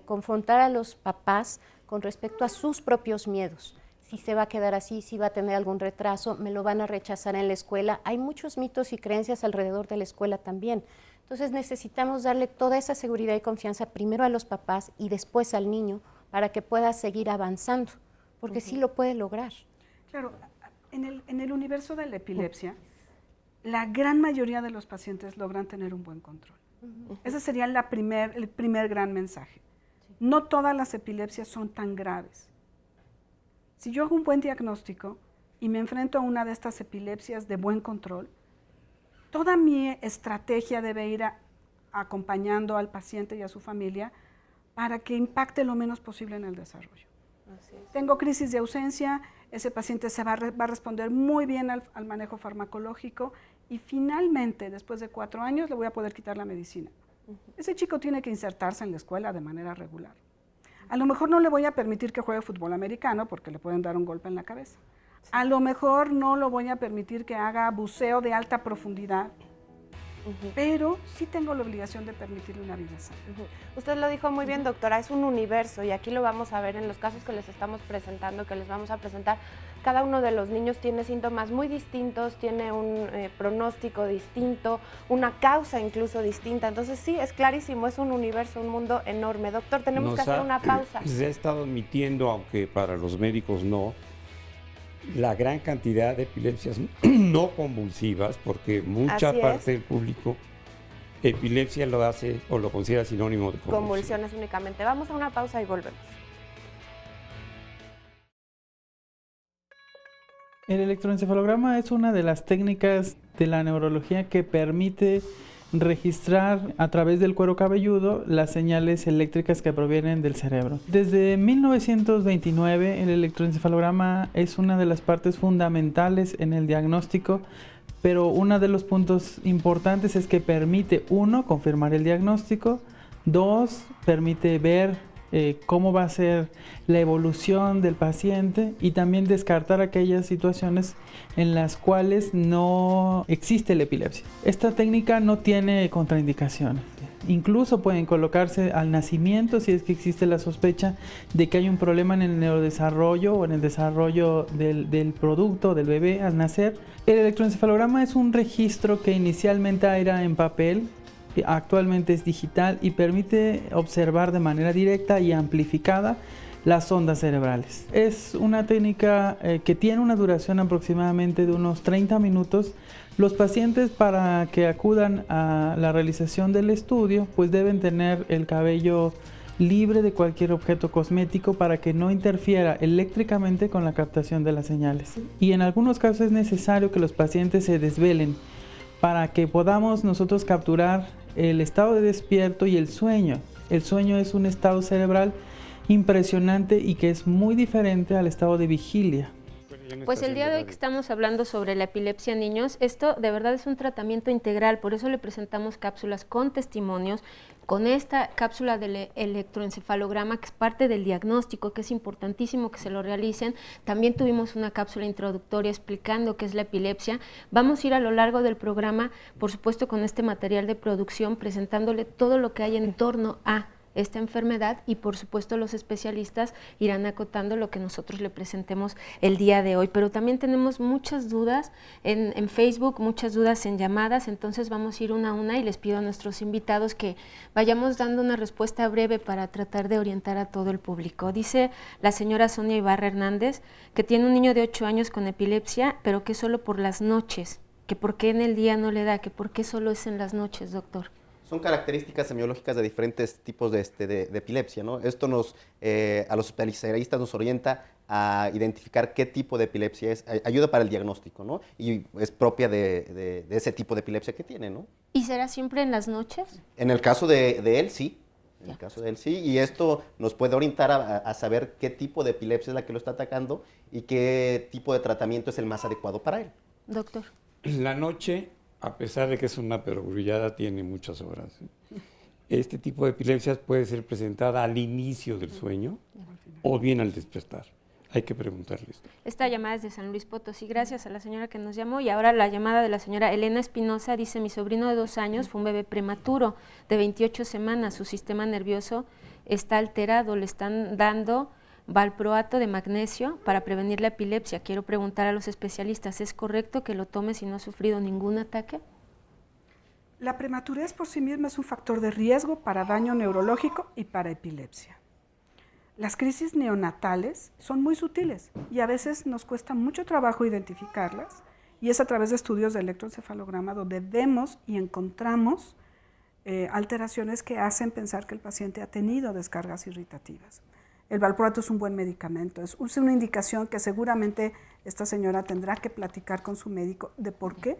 confrontar a los papás con respecto a sus propios miedos. Si se va a quedar así, si va a tener algún retraso, me lo van a rechazar en la escuela. Hay muchos mitos y creencias alrededor de la escuela también. Entonces necesitamos darle toda esa seguridad y confianza primero a los papás y después al niño para que pueda seguir avanzando, porque sí lo puede lograr.
Claro, en el universo de la epilepsia, la gran mayoría de los pacientes logran tener un buen control. Ese sería el primer gran mensaje. No todas las epilepsias son tan graves. Si yo hago un buen diagnóstico y me enfrento a una de estas epilepsias de buen control, toda mi estrategia debe ir acompañando al paciente y a su familia para que impacte lo menos posible en el desarrollo. Tengo crisis de ausencia, ese paciente va a responder muy bien al manejo farmacológico y finalmente, después de 4 años, le voy a poder quitar la medicina. Ese chico tiene que insertarse en la escuela de manera regular. A lo mejor no le voy a permitir que juegue fútbol americano porque le pueden dar un golpe en la cabeza. A lo mejor no lo voy a permitir que haga buceo de alta profundidad, pero sí tengo la obligación de permitirle una vida sana.
Usted lo dijo muy bien, doctora, es un universo y aquí lo vamos a ver en los casos que les estamos presentando, que les vamos a presentar. Cada uno de los niños tiene síntomas muy distintos, tiene un pronóstico distinto, una causa incluso distinta. Entonces sí, es clarísimo, es un universo, un mundo enorme. Doctor, tenemos que hacer una pausa.
Se ha estado admitiendo, aunque para los médicos no, la gran cantidad de epilepsias no convulsivas, porque mucha parte del público epilepsia lo hace o lo considera sinónimo de
convulsiones únicamente. Vamos a una pausa y volvemos.
El electroencefalograma es una de las técnicas de la neurología que permite registrar a través del cuero cabelludo las señales eléctricas que provienen del cerebro. Desde 1929 el electroencefalograma es una de las partes fundamentales en el diagnóstico, pero uno de los puntos importantes es que permite, 1, confirmar el diagnóstico, 2, permite ver cómo va a ser la evolución del paciente y también descartar aquellas situaciones en las cuales no existe la epilepsia. Esta técnica no tiene contraindicaciones. Incluso pueden colocarse al nacimiento si es que existe la sospecha de que hay un problema en el neurodesarrollo o en el desarrollo del producto, del bebé al nacer. El electroencefalograma es un registro que inicialmente era en papel, actualmente es digital y permite observar de manera directa y amplificada las ondas cerebrales. Es una técnica que tiene una duración aproximadamente de unos 30 minutos. Los pacientes, para que acudan a la realización del estudio, pues deben tener el cabello libre de cualquier objeto cosmético para que no interfiera eléctricamente con la captación de las señales. Y en algunos casos es necesario que los pacientes se desvelen, para que podamos nosotros capturar el estado de despierto y el sueño. El sueño es un estado cerebral impresionante y que es muy diferente al estado de vigilia.
Pues el día de hoy que estamos hablando sobre la epilepsia en niños, esto de verdad es un tratamiento integral, por eso le presentamos cápsulas con testimonios, con esta cápsula del electroencefalograma que es parte del diagnóstico, que es importantísimo que se lo realicen. También tuvimos una cápsula introductoria explicando qué es la epilepsia. Vamos a ir a lo largo del programa, por supuesto con este material de producción, presentándole todo lo que hay en torno a esta enfermedad y por supuesto los especialistas irán acotando lo que nosotros le presentemos el día de hoy, pero también tenemos muchas dudas en Facebook, muchas dudas en llamadas, entonces vamos a ir una a una y les pido a nuestros invitados que vayamos dando una respuesta breve para tratar de orientar a todo el público. Dice la señora Sonia Ibarra Hernández que tiene un niño de 8 años con epilepsia, pero que solo por las noches, que por qué en el día no le da, que por qué solo es en las noches, doctor.
Son características semiológicas de diferentes tipos de epilepsia, ¿no? Esto a los especialistas nos orienta a identificar qué tipo de epilepsia es, ayuda para el diagnóstico, ¿no? Y es propia de ese tipo de epilepsia que tiene, ¿no?
¿Y será siempre en las noches?
En el caso de él, sí. En el caso de él, sí. Y esto nos puede orientar a saber qué tipo de epilepsia es la que lo está atacando y qué tipo de tratamiento es el más adecuado para él.
Doctor.
La noche, a pesar de que es una perogrullada, tiene muchas horas. Este tipo de epilepsias puede ser presentada al inicio del sueño o bien al despertar. Hay que preguntarles.
Esta llamada es de San Luis Potosí, gracias a la señora que nos llamó. Y ahora la llamada de la señora Elena Espinosa dice, mi sobrino de 2 años fue un bebé prematuro de 28 semanas, su sistema nervioso está alterado, le están dando valproato de magnesio para prevenir la epilepsia. Quiero preguntar a los especialistas, ¿es correcto que lo tome si no ha sufrido ningún ataque?
La prematurez por sí misma es un factor de riesgo para daño neurológico y para epilepsia. Las crisis neonatales son muy sutiles y a veces nos cuesta mucho trabajo identificarlas, y es a través de estudios de electroencefalograma donde vemos y encontramos alteraciones que hacen pensar que el paciente ha tenido descargas irritativas. El valproato es un buen medicamento, es una indicación que seguramente esta señora tendrá que platicar con su médico de por qué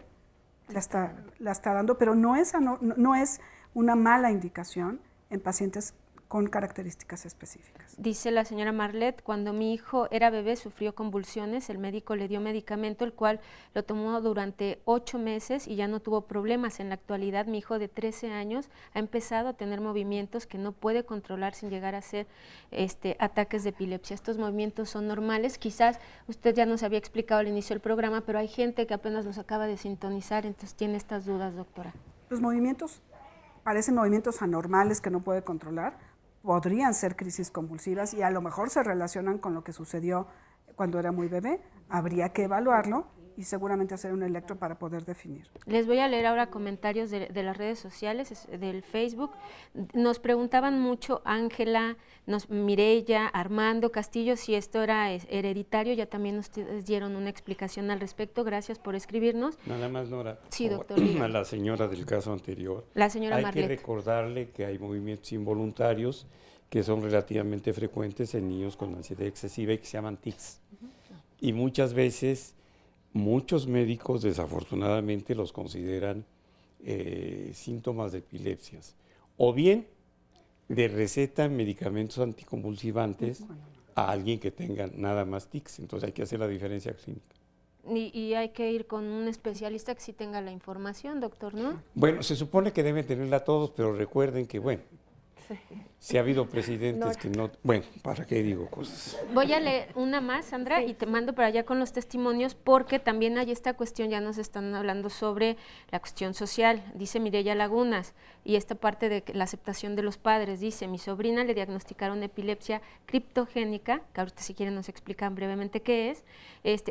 la está dando, pero no es una mala indicación en pacientes con características específicas.
Dice la señora Marlet, cuando mi hijo era bebé sufrió convulsiones, el médico le dio medicamento, el cual lo tomó durante 8 meses y ya no tuvo problemas. En la actualidad mi hijo de 13 años ha empezado a tener movimientos que no puede controlar sin llegar a ser ataques de epilepsia. Estos movimientos son normales, quizás usted ya nos había explicado al inicio del programa, pero hay gente que apenas nos acaba de sintonizar, entonces tiene estas dudas, doctora.
Los movimientos parecen movimientos anormales que no puede controlar, podrían ser crisis convulsivas y a lo mejor se relacionan con lo que sucedió cuando era muy bebé. Habría que evaluarlo y seguramente hacer un electro para poder definir.
Les voy a leer ahora comentarios de las redes sociales, del Facebook. Nos preguntaban mucho Ángela, Mireya, Armando Castillo, si esto era hereditario. Ya también ustedes dieron una explicación al respecto. Gracias por escribirnos.
Nada más, Nora.
Sí, doctor.
A la señora del caso anterior.
La señora
Hay
Marlet.
que recordarle que hay movimientos involuntarios que son relativamente frecuentes en niños con ansiedad excesiva y que se llaman tics. Y muchas veces muchos médicos desafortunadamente los consideran síntomas de epilepsias, o bien le recetan medicamentos anticonvulsivantes a alguien que tenga nada más tics, entonces hay que hacer la diferencia clínica.
Y hay que ir con un especialista que sí tenga la información, doctor, ¿no?
Bueno, se supone que deben tenerla todos, pero recuerden que, bueno, si ha habido presidentes que no... Bueno, ¿para qué digo cosas?
Voy a leer una más, Sandra, y te mando para allá con los testimonios, porque también hay esta cuestión, ya nos están hablando sobre la cuestión social. Dice Mireya Lagunas, y esta parte de la aceptación de los padres. Dice, mi sobrina le diagnosticaron epilepsia criptogénica, que ahorita si quieren nos explican brevemente qué es.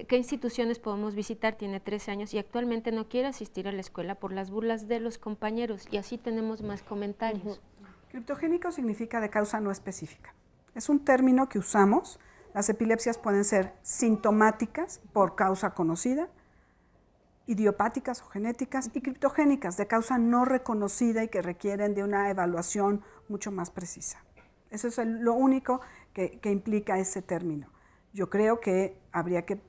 ¿Qué instituciones podemos visitar? Tiene 13 años y actualmente no quiere asistir a la escuela por las burlas de los compañeros. Y así tenemos más comentarios.
Criptogénico significa de causa no específica. Es un término que usamos. Las epilepsias pueden ser sintomáticas por causa conocida, idiopáticas o genéticas, y criptogénicas de causa no reconocida y que requieren de una evaluación mucho más precisa. Eso es lo único que implica ese término. Yo creo que habría que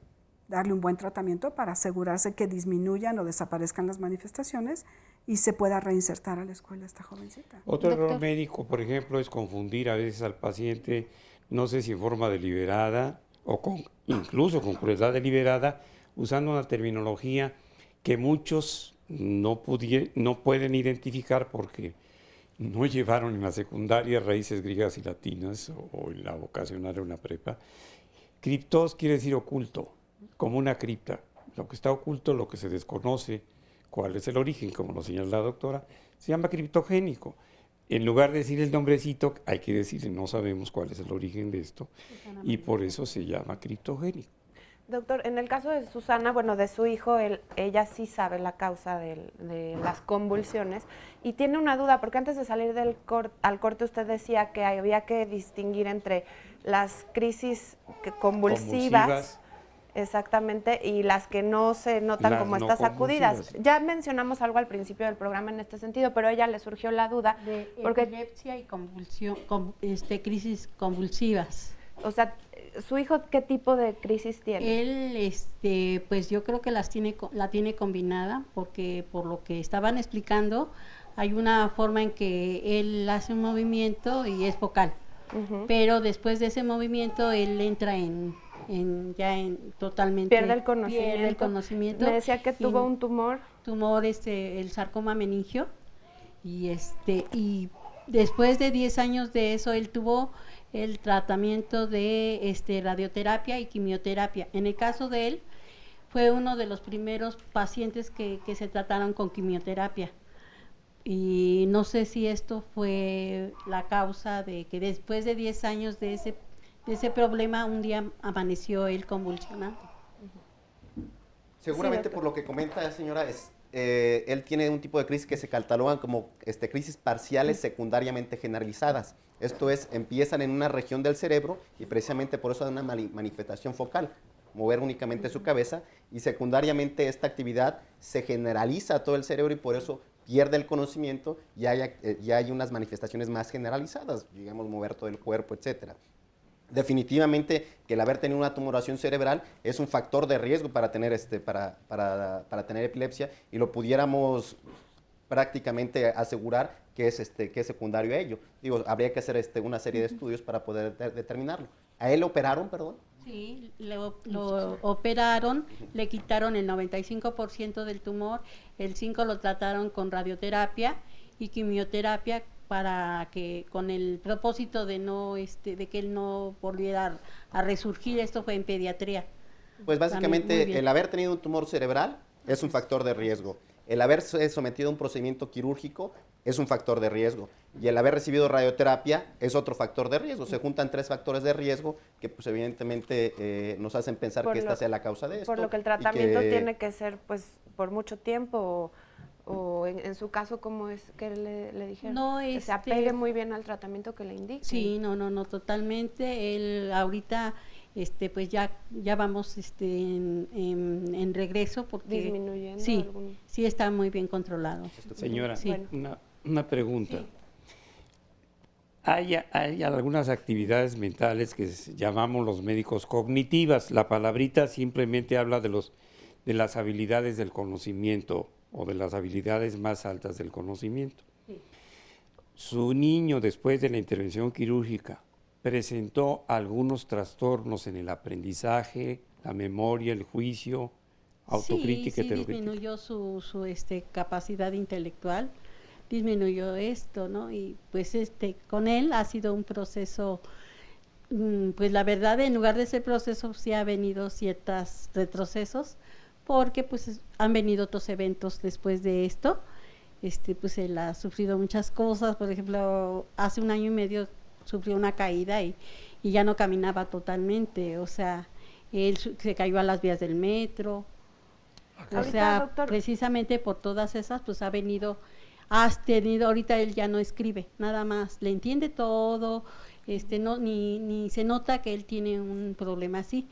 darle un buen tratamiento para asegurarse que disminuyan o desaparezcan las manifestaciones y se pueda reinsertar a la escuela esta jovencita.
Otro error médico, por ejemplo, es confundir a veces al paciente, no sé si en forma deliberada o incluso con crueldad deliberada, usando una terminología que muchos no pueden identificar porque no llevaron en la secundaria raíces griegas y latinas o en la vocacional o en la prepa. Criptos quiere decir oculto, como una cripta. Lo que está oculto, lo que se desconoce, cuál es el origen, como lo señala la doctora, se llama criptogénico. En lugar de decir el nombrecito, hay que decir no sabemos cuál es el origen de esto y por eso se llama criptogénico.
Doctor, en el caso de Susana, bueno, de su hijo, ella sí sabe la causa de las convulsiones y tiene una duda, porque antes de salir al corte usted decía que había que distinguir entre las crisis convulsivas. Exactamente, y las que no se notan como estas sacudidas. Ya mencionamos algo al principio del programa en este sentido, pero a ella le surgió la duda.
De epilepsia y crisis convulsivas.
O sea, ¿su hijo qué tipo de crisis tiene?
Él, pues yo creo que la tiene combinada, porque por lo que estaban explicando, hay una forma en que él hace un movimiento y es focal, pero después de ese movimiento él entra totalmente
pierde el conocimiento. Me decía que tuvo un tumor,
el sarcoma meningio, y después de 10 años de eso él tuvo el tratamiento de radioterapia y quimioterapia. En el caso de él fue uno de los primeros pacientes que se trataron con quimioterapia. Y no sé si esto fue la causa de que después de 10 años de ese problema, un día amaneció él convulsionando.
Seguramente por lo que comenta, señora, él tiene un tipo de crisis que se catalogan como crisis parciales secundariamente generalizadas. Esto es, empiezan en una región del cerebro y precisamente por eso da una manifestación focal, mover únicamente su cabeza, y secundariamente esta actividad se generaliza a todo el cerebro y por eso pierde el conocimiento y hay unas manifestaciones más generalizadas, digamos, mover todo el cuerpo, etcétera. Definitivamente que el haber tenido una tumoración cerebral es un factor de riesgo para tener, para tener epilepsia, y lo pudiéramos prácticamente asegurar que es secundario a ello. Digo, habría que hacer una serie de estudios para poder determinarlo. ¿A él lo operaron, perdón?
Sí, lo operaron, le quitaron el 95% del tumor, el 5% lo trataron con radioterapia y quimioterapia para que, con el propósito de de que él no volviera a resurgir. Esto fue en pediatría.
Pues básicamente el haber tenido un tumor cerebral es un factor de riesgo. El haberse sometido a un procedimiento quirúrgico es un factor de riesgo, y el haber recibido radioterapia es otro factor de riesgo. Se juntan 3 factores de riesgo que pues evidentemente nos hacen pensar que esta sea la causa de esto.
Por lo que el tratamiento tiene que ser pues por mucho tiempo, o en su caso, ¿cómo es que le dijeron?
No,
que se apegue muy bien al tratamiento que le indique.
Sí, no, totalmente. Él ahorita pues ya vamos en regreso, porque
disminuyendo.
Sí está muy bien controlado.
Señora, sí. Una pregunta. Sí. Hay algunas actividades mentales que llamamos los médicos cognitivas. La palabrita simplemente habla de las habilidades del conocimiento o de las habilidades más altas del conocimiento. Sí. Su niño, después de la intervención quirúrgica, presentó algunos trastornos en el aprendizaje, la memoria, el juicio, autocrítica y heterocrítica.
Disminuyó su capacidad intelectual, disminuyó esto, ¿no? Y pues con él ha sido un proceso, pues la verdad, en lugar de ser proceso, sí ha venido ciertos retrocesos, porque pues han venido otros eventos después de esto. Pues él ha sufrido muchas cosas. Por ejemplo, hace 1 año y medio sufrió una caída y ya no caminaba totalmente. O sea, él se cayó a las vías del metro. O sea, doctor, precisamente por todas esas, pues ahorita él ya no escribe, nada más, le entiende todo, ni se nota que él tiene un problema así,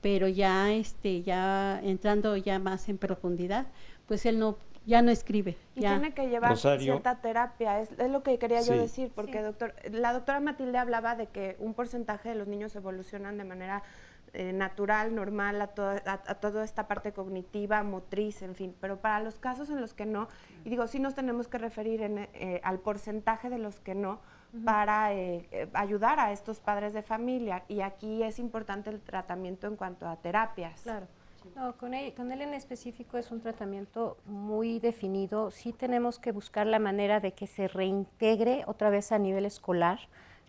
pero ya entrando ya más en profundidad, pues él no ya no escribe.
Y
ya.
tiene que llevar cierta terapia, es lo que quería yo decir, porque la doctora Matilde hablaba de que un porcentaje de los niños evolucionan de manera natural, normal, a toda esta parte cognitiva, motriz, en fin, pero para los casos en los que no, y digo, sí nos tenemos que referir al porcentaje de los que no, para ayudar a estos padres de familia, y aquí es importante el tratamiento en cuanto a terapias.
Claro. No, con él en específico es un tratamiento muy definido. Sí tenemos que buscar la manera de que se reintegre otra vez a nivel escolar,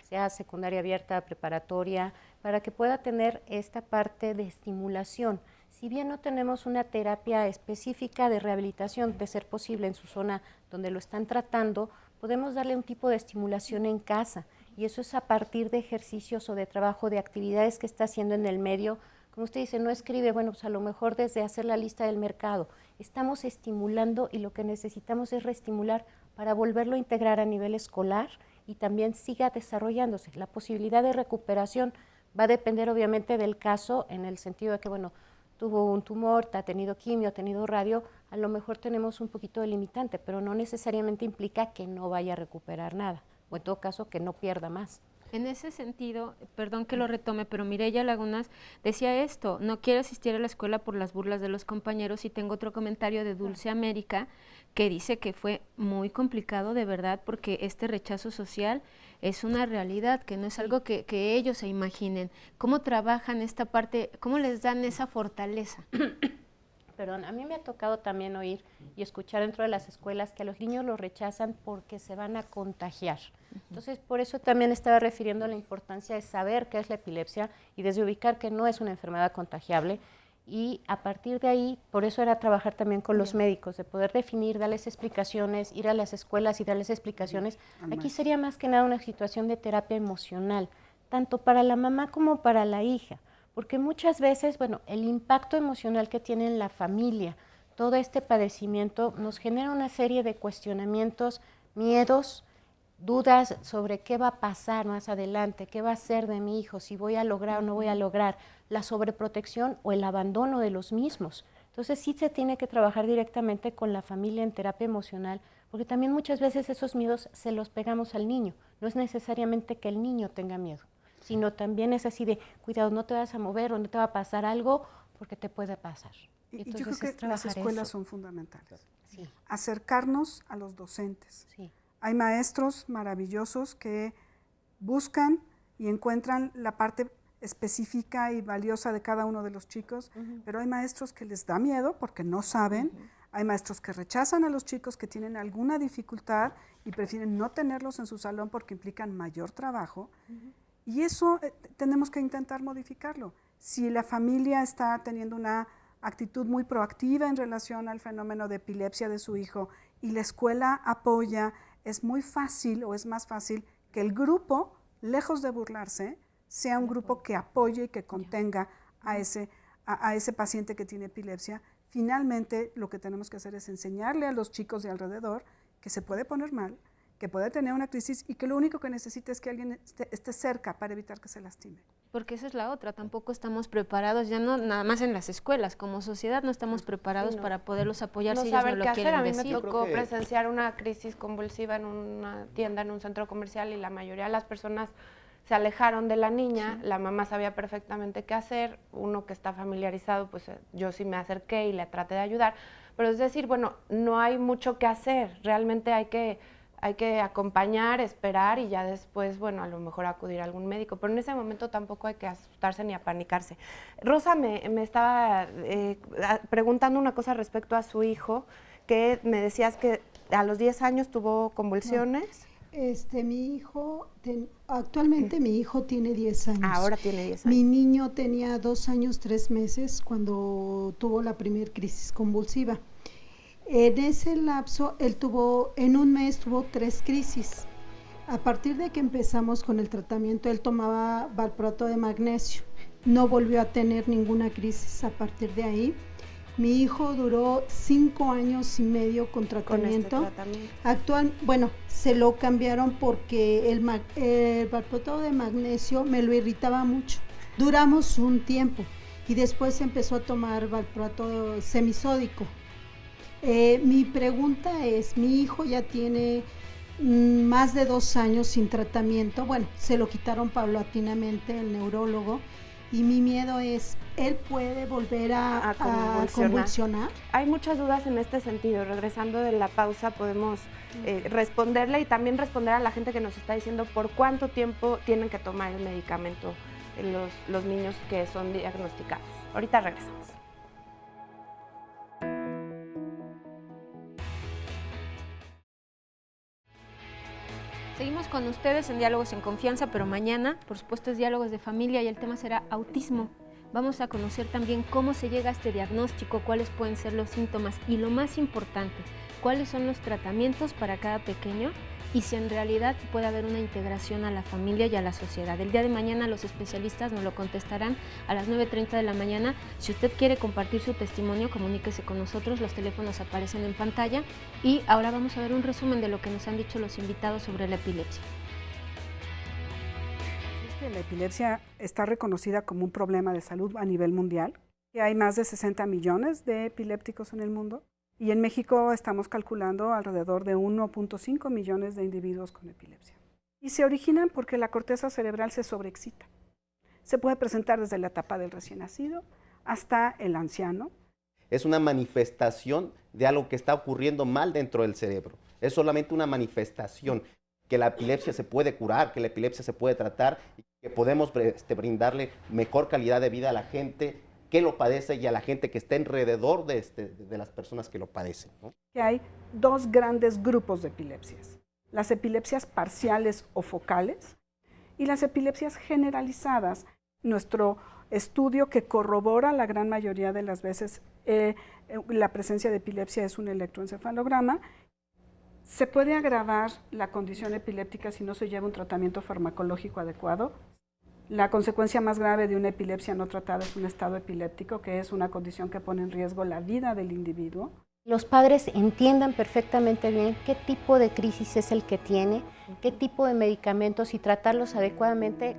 sea secundaria abierta, preparatoria, para que pueda tener esta parte de estimulación. Si bien no tenemos una terapia específica de rehabilitación, de ser posible en su zona donde lo están tratando, podemos darle un tipo de estimulación en casa, y eso es a partir de ejercicios o de trabajo, de actividades que está haciendo en el medio. Como usted dice, no escribe, bueno, pues a lo mejor desde hacer la lista del mercado. Estamos estimulando, y lo que necesitamos es reestimular para volverlo a integrar a nivel escolar y también siga desarrollándose. La posibilidad de recuperación va a depender obviamente del caso, en el sentido de que, bueno, tuvo un tumor, ha tenido quimio, ha tenido radio, a lo mejor tenemos un poquito de limitante, pero no necesariamente implica que no vaya a recuperar nada, o en todo caso que no pierda más.
En ese sentido, perdón que lo retome, pero Mireya Lagunas decía esto: no quiero asistir a la escuela por las burlas de los compañeros. Y tengo otro comentario de Dulce América que dice que fue muy complicado de verdad, porque este rechazo social es una realidad, que no es algo que ellos se imaginen. ¿Cómo trabajan esta parte? ¿Cómo les dan esa fortaleza?
Perdón, a mí me ha tocado también oír y escuchar dentro de las escuelas que a los niños los rechazan porque se van a contagiar. Entonces, por eso también estaba refiriendo a la importancia de saber qué es la epilepsia y desde ubicar que no es una enfermedad contagiable, y a partir de ahí, por eso era trabajar también con los médicos, de poder definir, darles explicaciones, ir a las escuelas y darles explicaciones. Aquí sería más que nada una situación de terapia emocional, tanto para la mamá como para la hija, porque muchas veces, bueno, el impacto emocional que tiene en la familia, todo este padecimiento nos genera una serie de cuestionamientos, miedos, dudas sobre qué va a pasar más adelante, qué va a ser de mi hijo, si voy a lograr o no voy a lograr, la sobreprotección o el abandono de los mismos. Entonces sí se tiene que trabajar directamente con la familia en terapia emocional, porque también muchas veces esos miedos se los pegamos al niño. No es necesariamente que el niño tenga miedo, sino también es así de, cuidado, no te vas a mover o no te va a pasar algo, porque te puede pasar.
Y yo creo que las escuelas son fundamentales.
Sí.
Acercarnos a los docentes.
Sí.
Hay maestros maravillosos que buscan y encuentran la parte específica y valiosa de cada uno de los chicos, pero hay maestros que les da miedo porque no saben, hay maestros que rechazan a los chicos que tienen alguna dificultad y prefieren no tenerlos en su salón porque implican mayor trabajo, y eso tenemos que intentar modificarlo. Si la familia está teniendo una actitud muy proactiva en relación al fenómeno de epilepsia de su hijo y la escuela apoya, es muy fácil o es más fácil que el grupo, lejos de burlarse, sea un grupo que apoye y que contenga a ese paciente que tiene epilepsia. Finalmente, lo que tenemos que hacer es enseñarle a los chicos de alrededor que se puede poner mal, que puede tener una crisis y que lo único que necesita es que alguien esté cerca para evitar que se lastime.
Porque esa es la otra, tampoco estamos preparados, ya no nada más en las escuelas, como sociedad no estamos preparados para poderlos apoyar si ellos no lo quieren decir.
A mí me tocó presenciar una crisis convulsiva en una tienda, en un centro comercial, y la mayoría de las personas se alejaron de la niña, la mamá sabía perfectamente qué hacer, uno que está familiarizado, pues yo sí me acerqué y le traté de ayudar, pero es decir, bueno, no hay mucho que hacer, realmente hay que acompañar, esperar y ya después, bueno, a lo mejor acudir a algún médico, pero en ese momento tampoco hay que asustarse ni apanicarse. Rosa me estaba preguntando una cosa respecto a su hijo, que me decías que a los 10 años tuvo convulsiones.
Mi hijo, actualmente mi hijo tiene 10 años.
Ahora tiene 10 años.
Mi niño tenía 2 años, 3 meses cuando tuvo la primera crisis convulsiva. En ese lapso, en un mes tuvo 3 crisis. A partir de que empezamos con el tratamiento, él tomaba valproato de magnesio. No volvió a tener ninguna crisis a partir de ahí. Mi hijo duró 5 años y medio con tratamiento. Se lo cambiaron porque el valproato de magnesio me lo irritaba mucho. Duramos un tiempo y después empezó a tomar valproato semisódico. Mi pregunta es, mi hijo ya tiene más de 2 años sin tratamiento, bueno, se lo quitaron paulatinamente el neurólogo, y mi miedo es, ¿él puede volver a convulsionar?
Hay muchas dudas en este sentido. Regresando de la pausa podemos responderle y también responder a la gente que nos está diciendo por cuánto tiempo tienen que tomar el medicamento los niños que son diagnosticados. Ahorita regresamos.
Seguimos con ustedes en Diálogos en Confianza, pero mañana, por supuesto, es Diálogos de Familia y el tema será autismo. Vamos a conocer también cómo se llega a este diagnóstico, cuáles pueden ser los síntomas y, lo más importante, cuáles son los tratamientos para cada pequeño y si en realidad puede haber una integración a la familia y a la sociedad. El día de mañana los especialistas nos lo contestarán a las 9:30 de la mañana. Si usted quiere compartir su testimonio, comuníquese con nosotros, los teléfonos aparecen en pantalla y ahora vamos a ver un resumen de lo que nos han dicho los invitados sobre la epilepsia.
La epilepsia está reconocida como un problema de salud a nivel mundial, que hay más de 60 millones de epilépticos en el mundo. Y en México estamos calculando alrededor de 1.5 millones de individuos con epilepsia. Y se originan porque la corteza cerebral se sobreexcita. Se puede presentar desde la etapa del recién nacido hasta el anciano.
Es una manifestación de algo que está ocurriendo mal dentro del cerebro. Es solamente una manifestación, que la epilepsia se puede curar, que la epilepsia se puede tratar y que podemos brindarle mejor calidad de vida a la gente que lo padece y a la gente que está alrededor de las personas que lo padecen, ¿no?
Que hay 2 grandes grupos de epilepsias, las epilepsias parciales o focales y las epilepsias generalizadas. Nuestro estudio, que corrobora la gran mayoría de las veces la presencia de epilepsia, es un electroencefalograma. Se puede agravar la condición epiléptica si no se lleva un tratamiento farmacológico adecuado. La consecuencia más grave de una epilepsia no tratada es un estado epiléptico, que es una condición que pone en riesgo la vida del individuo.
Los padres entiendan perfectamente bien qué tipo de crisis es el que tiene, qué tipo de medicamentos y tratarlos adecuadamente.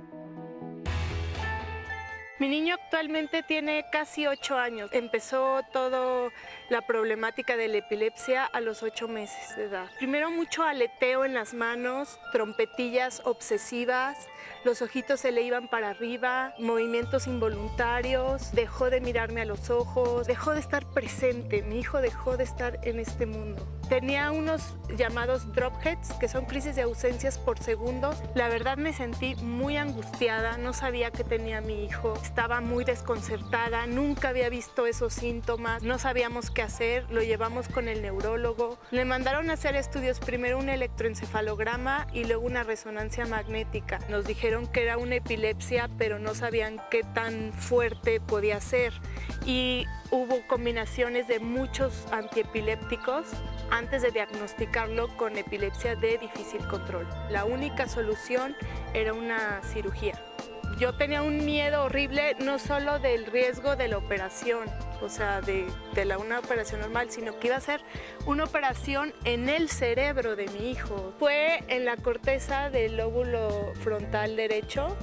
Mi niño actualmente tiene casi 8 años. Empezó toda la problemática de la epilepsia a los 8 meses de edad. Primero mucho aleteo en las manos, trompetillas obsesivas, los ojitos se le iban para arriba, movimientos involuntarios, dejó de mirarme a los ojos, dejó de estar presente, mi hijo dejó de estar en este mundo. Tenía unos llamados dropheads, que son crisis de ausencias por segundo. La verdad me sentí muy angustiada, no sabía qué tenía mi hijo. Estaba muy desconcertada, nunca había visto esos síntomas, no sabíamos qué hacer, lo llevamos con el neurólogo. Le mandaron a hacer estudios, primero un electroencefalograma y luego una resonancia magnética. Nos dijeron que era una epilepsia, pero no sabían qué tan fuerte podía ser. Y hubo combinaciones de muchos antiepilépticos antes de diagnosticarlo con epilepsia de difícil control. La única solución era una cirugía. Yo tenía un miedo horrible, no solo del riesgo de la operación, o sea, una operación normal, sino que iba a ser una operación en el cerebro de mi hijo. Fue en la corteza del lóbulo frontal derecho.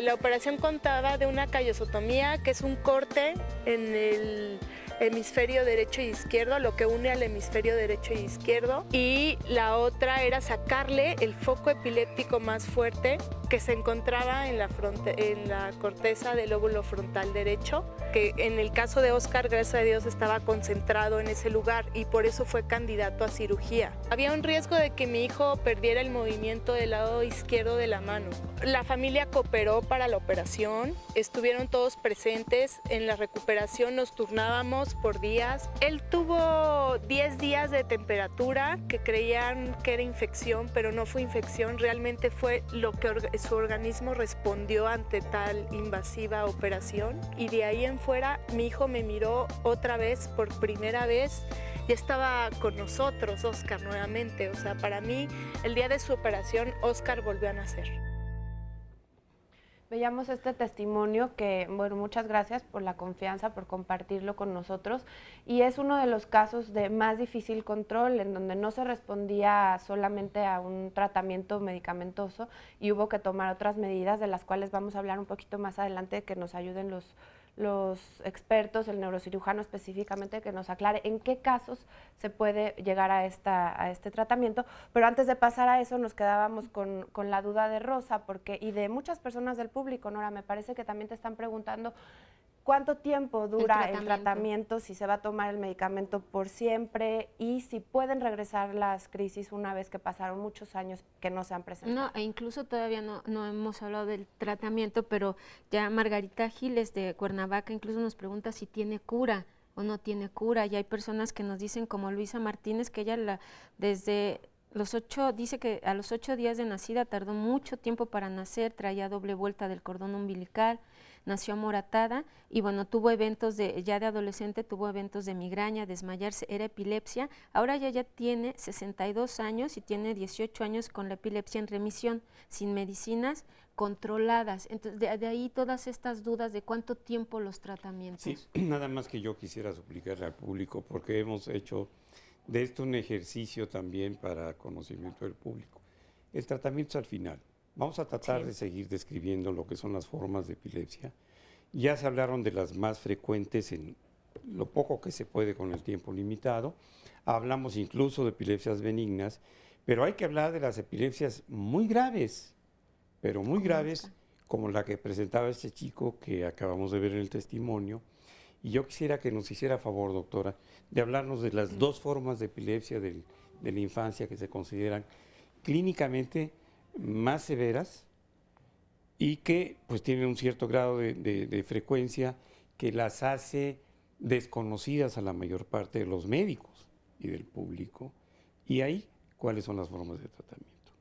La operación contaba de una callosotomía, que es un corte en el hemisferio derecho y izquierdo, lo que une al hemisferio derecho y izquierdo, y la otra era sacarle el foco epiléptico más fuerte que se encontraba en la corteza del lóbulo frontal derecho, que en el caso de Oscar, gracias a Dios, estaba concentrado en ese lugar y por eso fue candidato a cirugía. Había un riesgo de que mi hijo perdiera el movimiento del lado izquierdo de la mano. La familia cooperó para la operación, estuvieron todos presentes, en la recuperación nos turnábamos por días. Él tuvo 10 días de temperatura, que creían que era infección, pero no fue infección, realmente fue lo que su organismo respondió ante tal invasiva operación. Y de ahí en fuera mi hijo me miró otra vez, por primera vez, y estaba con nosotros Oscar nuevamente. O sea, para mí el día de su operación Oscar volvió a nacer.
Veíamos este testimonio que, bueno, muchas gracias por la confianza, por compartirlo con nosotros, y es uno de los casos de más difícil control, en donde no se respondía solamente a un tratamiento medicamentoso y hubo que tomar otras medidas, de las cuales vamos a hablar un poquito más adelante, que nos ayuden los los expertos, el neurocirujano específicamente, que nos aclare en qué casos se puede llegar a este tratamiento. Pero antes de pasar a eso, nos quedábamos con la duda de Rosa y de muchas personas del público, Nora, me parece que también te están preguntando ¿cuánto tiempo dura el tratamiento? Si se va a tomar el medicamento por siempre y si pueden regresar las crisis una vez que pasaron muchos años que no se han presentado.
No, e incluso todavía no hemos hablado del tratamiento, pero ya Margarita Giles de Cuernavaca incluso nos pregunta si tiene cura o no tiene cura. Y hay personas que nos dicen, como Luisa Martínez, que ella desde dice que a los 8 días de nacida tardó mucho tiempo para nacer, traía doble vuelta del cordón umbilical, nació amoratada y bueno, tuvo eventos ya de adolescente, tuvo eventos de migraña, desmayarse, era epilepsia. Ahora ya tiene 62 años y tiene 18 años con la epilepsia en remisión, sin medicinas, controladas. Entonces, de ahí todas estas dudas de cuánto tiempo los tratamientos.
Sí, nada más que yo quisiera suplicarle al público, porque hemos hecho de esto un ejercicio también para conocimiento del público. El tratamiento es al final. Vamos a tratar de seguir describiendo lo que son las formas de epilepsia. Ya se hablaron de las más frecuentes en lo poco que se puede con el tiempo limitado. Hablamos incluso de epilepsias benignas, pero hay que hablar de las epilepsias muy graves, pero muy graves, como la que presentaba este chico que acabamos de ver en el testimonio. Y yo quisiera que nos hiciera favor, doctora, de hablarnos de las dos formas de epilepsia de la infancia que se consideran clínicamente más severas y que pues tienen un cierto grado de frecuencia que las hace desconocidas a la mayor parte de los médicos y del público. Y ahí, ¿cuáles son las formas de tratamiento?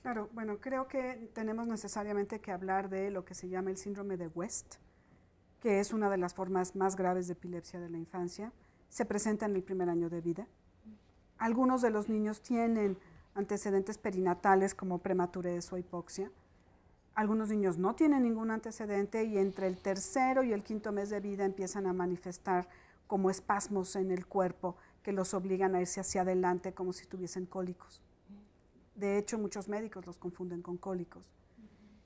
Claro, bueno, creo que tenemos necesariamente que hablar de lo que se llama el síndrome de West, que es una de las formas más graves de epilepsia de la infancia. Se presenta en el primer año de vida. Algunos de los niños tienen antecedentes perinatales como prematurez o hipoxia. Algunos niños no tienen ningún antecedente y entre el tercero y el quinto mes de vida empiezan a manifestar como espasmos en el cuerpo que los obligan a irse hacia adelante como si tuviesen cólicos. De hecho, muchos médicos los confunden con cólicos.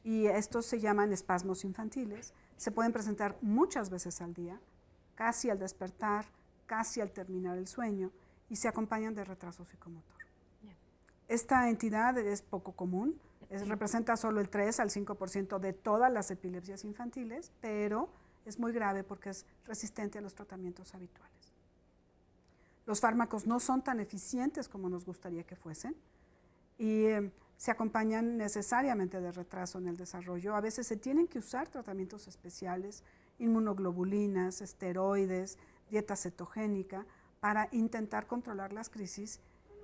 Y estos se llaman espasmos infantiles. Se pueden presentar muchas veces al día, casi al despertar, casi al terminar el sueño, y se acompañan de retraso psicomotor. Esta entidad es poco común, representa solo el 3 al 5% de todas las epilepsias infantiles, pero es muy grave porque es resistente a los tratamientos habituales. Los fármacos no son tan eficientes como nos gustaría que fuesen y se acompañan necesariamente de retraso en el desarrollo. A veces se tienen que usar tratamientos especiales, inmunoglobulinas, esteroides, dieta cetogénica, para intentar controlar las crisis,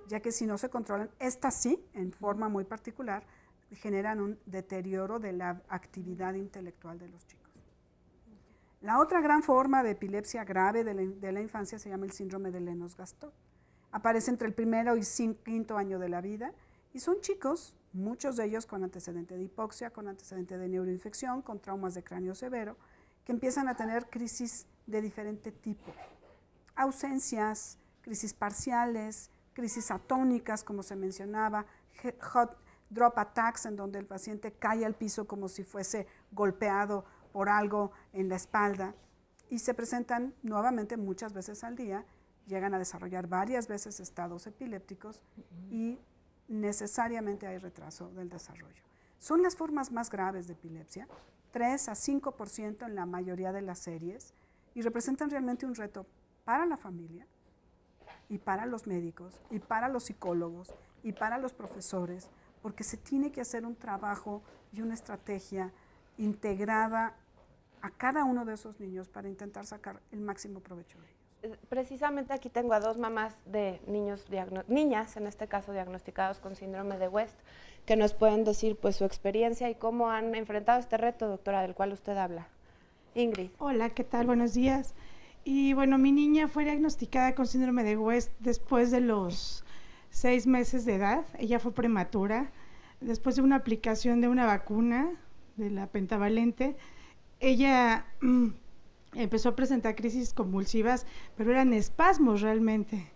ya que si no se controlan, estas sí, en forma muy particular, generan un deterioro de la actividad intelectual de los chicos. La otra gran forma de epilepsia grave de la infancia se llama el síndrome de Lennox-Gastaut. Aparece entre el primero y quinto año de la vida y son chicos, muchos de ellos con antecedente de hipoxia, con antecedente de neuroinfección, con traumas de cráneo severo, que empiezan a tener crisis de diferente tipo. Ausencias, crisis parciales, crisis atónicas, como se mencionaba, hot drop attacks, en donde el paciente cae al piso como si fuese golpeado por algo en la espalda, y se presentan nuevamente muchas veces al día, llegan a desarrollar varias veces estados epilépticos y necesariamente hay retraso del desarrollo. Son las formas más graves de epilepsia, 3 a 5% en la mayoría de las series, y representan realmente un reto para la familia, y para los médicos, y para los psicólogos, y para los profesores, porque se tiene que hacer un trabajo y una estrategia integrada a cada uno de esos niños para intentar sacar el máximo provecho de ellos.
Precisamente aquí tengo a dos mamás de niñas, en este caso diagnosticados con síndrome de West, que nos pueden decir pues su experiencia y cómo han enfrentado este reto, doctora, del cual usted habla. Ingrid.
Hola, ¿qué tal? Buenos días. Y bueno, mi niña fue diagnosticada con síndrome de West después de los 6 meses de edad. Ella fue prematura. Después de una aplicación de una vacuna, de la pentavalente, ella empezó a presentar crisis convulsivas, pero eran espasmos realmente.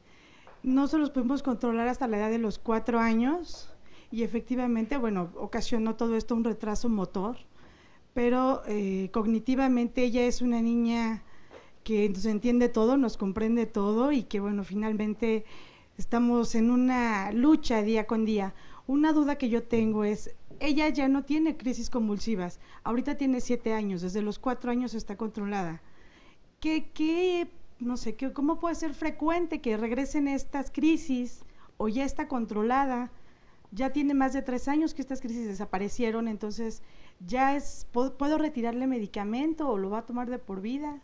No se los pudimos controlar hasta la edad de los 4 años y efectivamente, bueno, ocasionó todo esto un retraso motor, pero cognitivamente ella es una niña que nos entiende todo, nos comprende todo y que bueno, finalmente estamos en una lucha día con día. Una duda que yo tengo es, ella ya no tiene crisis convulsivas, ahorita tiene 7 años, desde los 4 años está controlada. ¿Cómo puede ser frecuente que regresen estas crisis o ya está controlada? Ya tiene más de 3 años que estas crisis desaparecieron, entonces ¿puedo retirarle medicamento o lo va a tomar de por vida?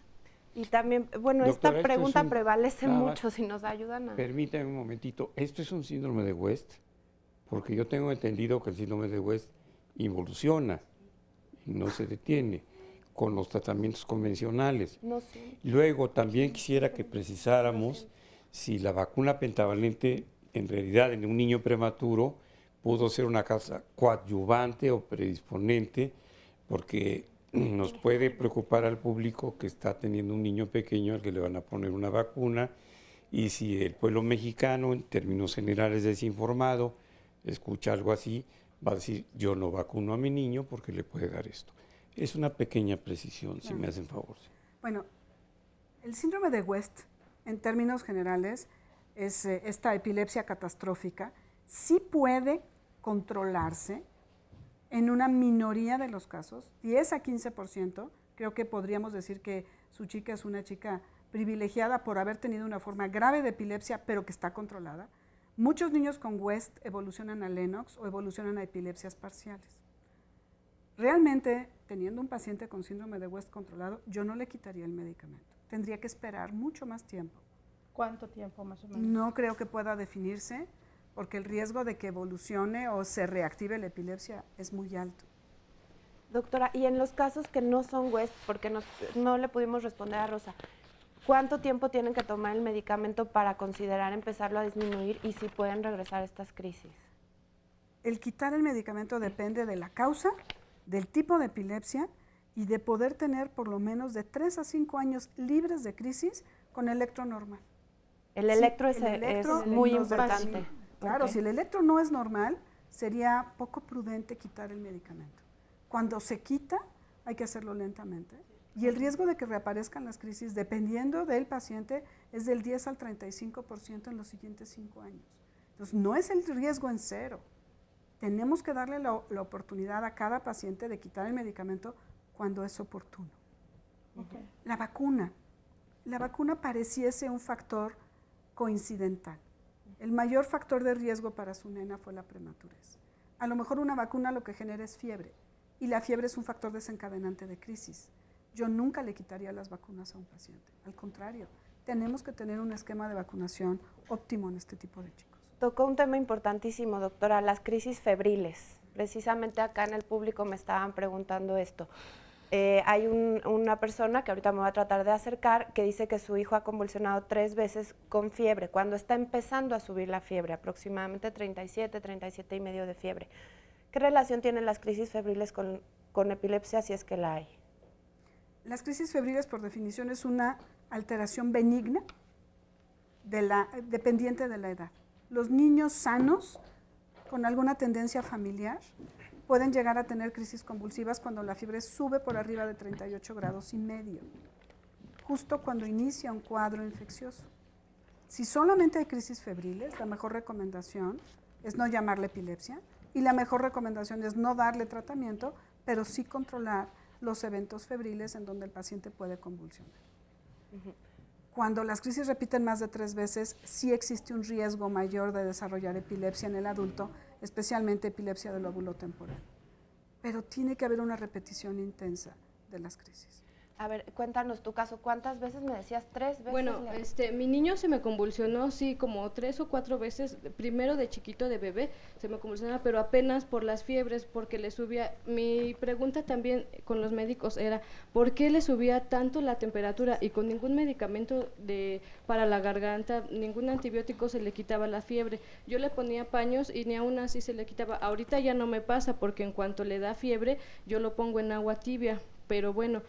Y también, bueno,
Doctora,
esta pregunta prevalece mucho, si nos ayudan a...
Permítame un momentito, ¿esto es un síndrome de West? Porque yo tengo entendido que el síndrome de West involuciona y no se detiene con los tratamientos convencionales.
No sé.
Luego, también quisiera que precisáramos si la vacuna pentavalente, en realidad en un niño prematuro, pudo ser una causa coadyuvante o predisponente, porque nos puede preocupar al público que está teniendo un niño pequeño al que le van a poner una vacuna, y si el pueblo mexicano, en términos generales desinformado, escucha algo así, va a decir, yo no vacuno a mi niño porque le puede dar esto. Es una pequeña precisión, si me hacen favor.
Bueno, el síndrome de West, en términos generales, es esta epilepsia catastrófica, sí puede controlarse en una minoría de los casos, 10 a 15%, creo que podríamos decir que su chica es una chica privilegiada por haber tenido una forma grave de epilepsia, pero que está controlada. Muchos niños con West evolucionan a Lennox o evolucionan a epilepsias parciales. Realmente, teniendo un paciente con síndrome de West controlado, yo no le quitaría el medicamento. Tendría que esperar mucho más tiempo.
¿Cuánto tiempo más o menos?
No creo que pueda definirse, porque el riesgo de que evolucione o se reactive la epilepsia es muy alto.
Doctora, y en los casos que no son West, porque no le pudimos responder a Rosa, ¿cuánto tiempo tienen que tomar el medicamento para considerar empezarlo a disminuir y si pueden regresar estas crisis?
El quitar el medicamento depende de la causa, del tipo de epilepsia y de poder tener por lo menos de 3 a 5 años libres de crisis con electro normal.
El electro es muy importante.
Claro, okay. Si el electro no es normal, sería poco prudente quitar el medicamento. Cuando se quita, hay que hacerlo lentamente. Y el riesgo de que reaparezcan las crisis, dependiendo del paciente, es del 10 al 35% en los siguientes 5 años. Entonces, no es el riesgo en cero. Tenemos que darle la oportunidad a cada paciente de quitar el medicamento cuando es oportuno. Okay. La vacuna pareciese un factor coincidental. El mayor factor de riesgo para su nena fue la prematurez. A lo mejor una vacuna lo que genera es fiebre, y la fiebre es un factor desencadenante de crisis. Yo nunca le quitaría las vacunas a un paciente. Al contrario, tenemos que tener un esquema de vacunación óptimo en este tipo de chicos.
Tocó un tema importantísimo, doctora, las crisis febriles. Precisamente acá en el público me estaban preguntando esto. Hay una persona que ahorita me va a tratar de acercar que dice que su hijo ha convulsionado 3 veces con fiebre, cuando está empezando a subir la fiebre, aproximadamente 37,5 de fiebre. ¿Qué relación tienen las crisis febriles con epilepsia, si es que la hay?
Las crisis febriles, por definición, es una alteración benigna dependiente de la edad. Los niños sanos, con alguna tendencia familiar, pueden llegar a tener crisis convulsivas cuando la fiebre sube por arriba de 38,5 grados, justo cuando inicia un cuadro infeccioso. Si solamente hay crisis febriles, la mejor recomendación es no llamarle epilepsia y la mejor recomendación es no darle tratamiento, pero sí controlar los eventos febriles en donde el paciente puede convulsionar. Cuando las crisis repiten más de 3 veces, sí existe un riesgo mayor de desarrollar epilepsia en el adulto, especialmente epilepsia del lóbulo temporal. Pero tiene que haber una repetición intensa de las crisis.
A ver, cuéntanos tu caso. ¿Cuántas veces me decías? 3 veces.
Bueno, mi niño se me convulsionó, sí, como 3 o 4 veces. Primero de chiquito, de bebé, se me convulsionaba, pero apenas por las fiebres, porque le subía. Mi pregunta también con los médicos era, ¿por qué le subía tanto la temperatura? Y con ningún medicamento para la garganta, ningún antibiótico se le quitaba la fiebre. Yo le ponía paños y ni aún así se le quitaba. Ahorita ya no me pasa, porque en cuanto le da fiebre, yo lo pongo en agua tibia, pero bueno...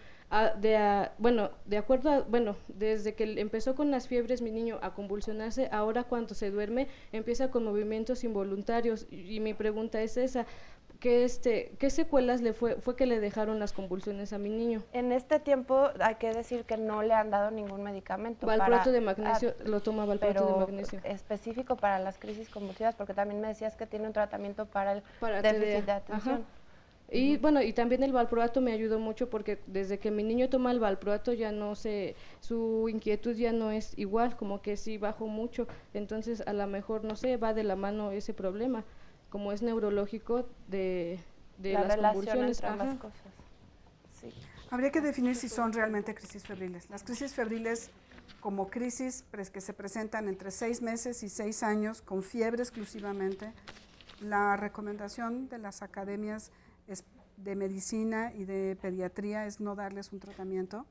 desde que empezó con las fiebres mi niño a convulsionarse, ahora cuando se duerme empieza con movimientos involuntarios y mi pregunta es esa, ¿Qué secuelas fue que le dejaron las convulsiones a mi niño?
En este tiempo hay que decir que no le han dado ningún medicamento.
Valproato de magnesio, lo toma valproato de magnesio.
Específico para las crisis convulsivas, porque también me decías que tiene un tratamiento para el déficit de atención.
Ajá. Y bueno, y también el valproato me ayudó mucho porque desde que mi niño toma el valproato ya no sé, su inquietud ya no es igual, como que sí bajó mucho, entonces a lo mejor, no sé, va de la mano ese problema, como es neurológico de las convulsiones.
Entre ambas cosas. Sí.
Habría que definir si son realmente crisis febriles. Las crisis febriles, como crisis que se presentan entre 6 meses y 6 años, con fiebre exclusivamente, la recomendación de las academias de medicina y de pediatría es no darles un tratamiento,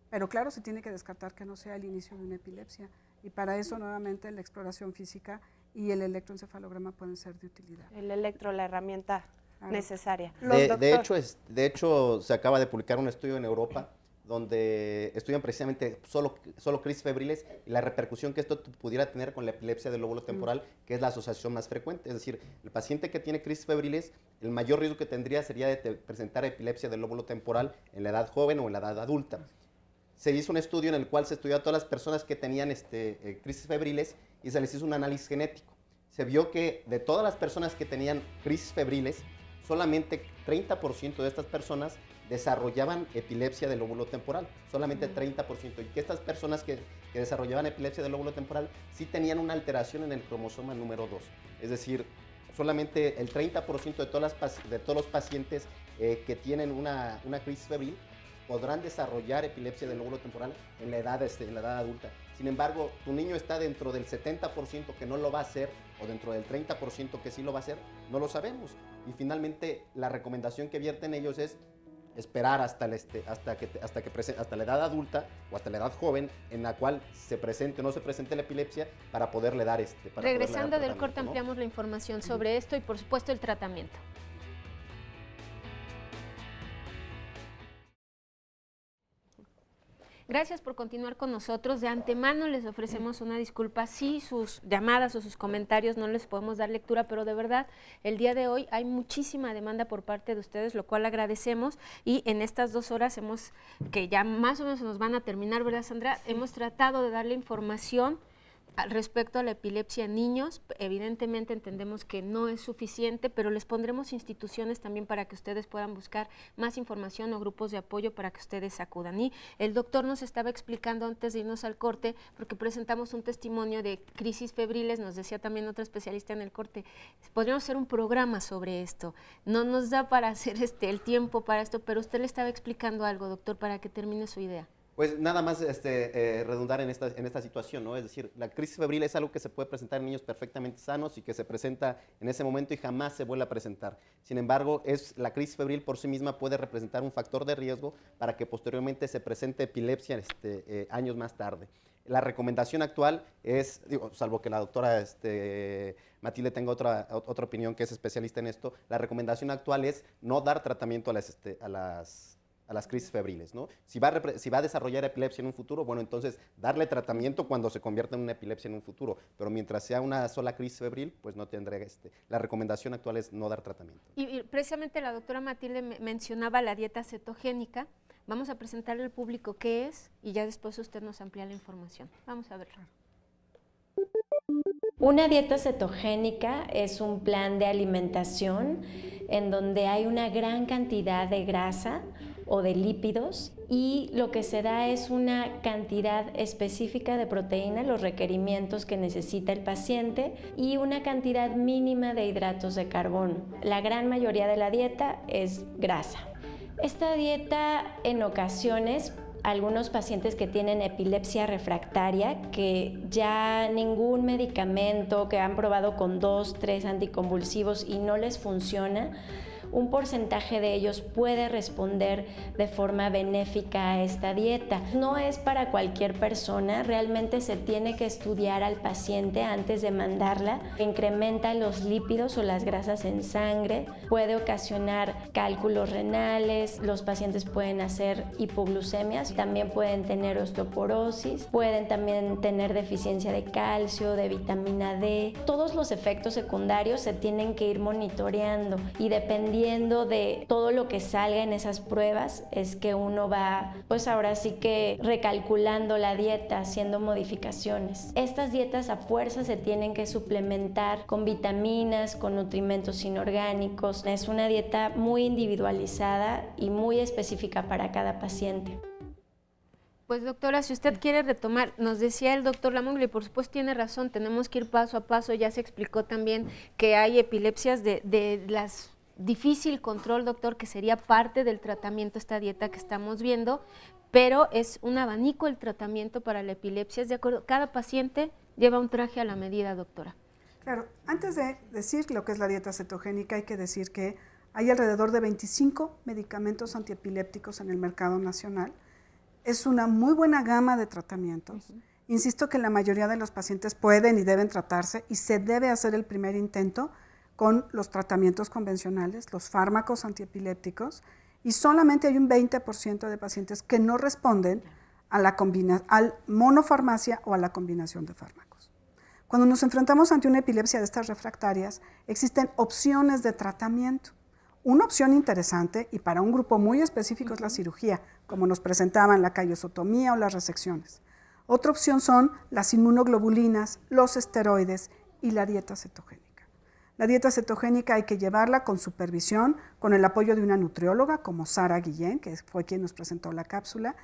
pero claro, se tiene que descartar que no sea el inicio de una epilepsia, y para eso nuevamente la exploración física y el electroencefalograma pueden ser de utilidad.
El electro, la herramienta necesaria.
De hecho, se acaba de publicar un estudio en Europa donde estudian precisamente solo crisis febriles y la repercusión que esto pudiera tener con la epilepsia del lóbulo temporal, que es la asociación más frecuente. Es decir, el paciente que tiene crisis febriles, el mayor riesgo que tendría sería de presentar epilepsia del lóbulo temporal en la edad joven o en la edad adulta. Se hizo un estudio en el cual se estudió a todas las personas que tenían crisis febriles y se les hizo un análisis genético. Se vio que de todas las personas que tenían crisis febriles, solamente 30% de estas personas desarrollaban epilepsia del lóbulo temporal, solamente 30%, y que estas personas que desarrollaban epilepsia del lóbulo temporal sí tenían una alteración en el cromosoma número 2, es decir, solamente el 30% de todos los pacientes que tienen una crisis febril podrán desarrollar epilepsia del lóbulo temporal en la edad adulta. Sin embargo, tu niño está dentro del 70% que no lo va a hacer o dentro del 30% que sí lo va a hacer, no lo sabemos. Y finalmente la recomendación que vierten ellos es esperar hasta la edad adulta o hasta la edad joven en la cual se presente o no se presente la epilepsia para poderle dar
Regresando del corte, ¿no? Ampliamos la información sobre esto y por supuesto el tratamiento. Gracias por continuar con nosotros. De antemano les ofrecemos una disculpa si sus llamadas o sus comentarios no les podemos dar lectura, pero de verdad el día de hoy hay muchísima demanda por parte de ustedes, lo cual agradecemos, y en estas 2 horas que ya más o menos nos van a terminar, ¿verdad, Sandra? Sí. Hemos tratado de darle información respecto a la epilepsia en niños. Evidentemente entendemos que no es suficiente, pero les pondremos instituciones también para que ustedes puedan buscar más información o grupos de apoyo para que ustedes acudan. Y el doctor nos estaba explicando antes de irnos al corte, porque presentamos un testimonio de crisis febriles, nos decía también otro especialista en el corte, podríamos hacer un programa sobre esto. No nos da para hacer el tiempo para esto, pero usted le estaba explicando algo, doctor, para que termine su idea.
Pues nada más redundar en esta situación, ¿no? Es decir, la crisis febril es algo que se puede presentar en niños perfectamente sanos y que se presenta en ese momento y jamás se vuelve a presentar. Sin embargo, la crisis febril por sí misma puede representar un factor de riesgo para que posteriormente se presente epilepsia años más tarde. La recomendación actual es, salvo que la doctora Matilde tenga otra opinión, que es especialista en esto, la recomendación actual es no dar tratamiento a las crisis febriles, ¿no? Si va a desarrollar epilepsia en un futuro, bueno, entonces darle tratamiento cuando se convierta en una epilepsia en un futuro, pero mientras sea una sola crisis febril, pues no tendré la recomendación actual es no dar tratamiento.
Y precisamente la doctora Matilde mencionaba la dieta cetogénica. Vamos a presentarle al público qué es y ya después usted nos amplía la información. Vamos a verlo.
Una dieta cetogénica es un plan de alimentación en donde hay una gran cantidad de grasa o de lípidos, y lo que se da es una cantidad específica de proteína, los requerimientos que necesita el paciente, y una cantidad mínima de hidratos de carbono. La gran mayoría de la dieta es grasa. Esta dieta, en ocasiones, algunos pacientes que tienen epilepsia refractaria, que ya ningún medicamento, que han probado con 2, 3 anticonvulsivos y no les funciona, un porcentaje de ellos puede responder de forma benéfica a esta dieta. No es para cualquier persona, realmente se tiene que estudiar al paciente antes de mandarla. Incrementa los lípidos o las grasas en sangre, puede ocasionar cálculos renales, los pacientes pueden hacer hipoglucemias, también pueden tener osteoporosis, pueden también tener deficiencia de calcio, de vitamina D. Todos los efectos secundarios se tienen que ir monitoreando y dependiendo dependiendo de todo lo que salga en esas pruebas, es que uno va, pues ahora sí que recalculando la dieta, haciendo modificaciones. Estas dietas a fuerza se tienen que suplementar con vitaminas, con nutrimentos inorgánicos. Es una dieta muy individualizada y muy específica para cada paciente.
Pues doctora, si usted quiere retomar, nos decía el doctor Lamoglia, y por supuesto tiene razón, tenemos que ir paso a paso, ya se explicó también que hay epilepsias de las difícil control, doctor, que sería parte del tratamiento, esta dieta que estamos viendo, pero es un abanico el tratamiento para la epilepsia, es de acuerdo, cada paciente lleva un traje a la medida, doctora.
Claro, antes de decir lo que es la dieta cetogénica, hay que decir que hay alrededor de 25 medicamentos antiepilépticos en el mercado nacional. Es una muy buena gama de tratamientos. Insisto que la mayoría de los pacientes pueden y deben tratarse y se debe hacer el primer intento con los tratamientos convencionales, los fármacos antiepilépticos, y solamente hay un 20% de pacientes que no responden a la al monofarmacia o a la combinación de fármacos. Cuando nos enfrentamos ante una epilepsia de estas refractarias, existen opciones de tratamiento. Una opción interesante y para un grupo muy específico es la cirugía, como nos presentaban la callosotomía o las resecciones. Otra opción son las inmunoglobulinas, los esteroides y la dieta cetogénica. La dieta cetogénica hay que llevarla con supervisión, con el apoyo de una nutrióloga como Sara Guillén, que fue quien nos presentó la cápsula,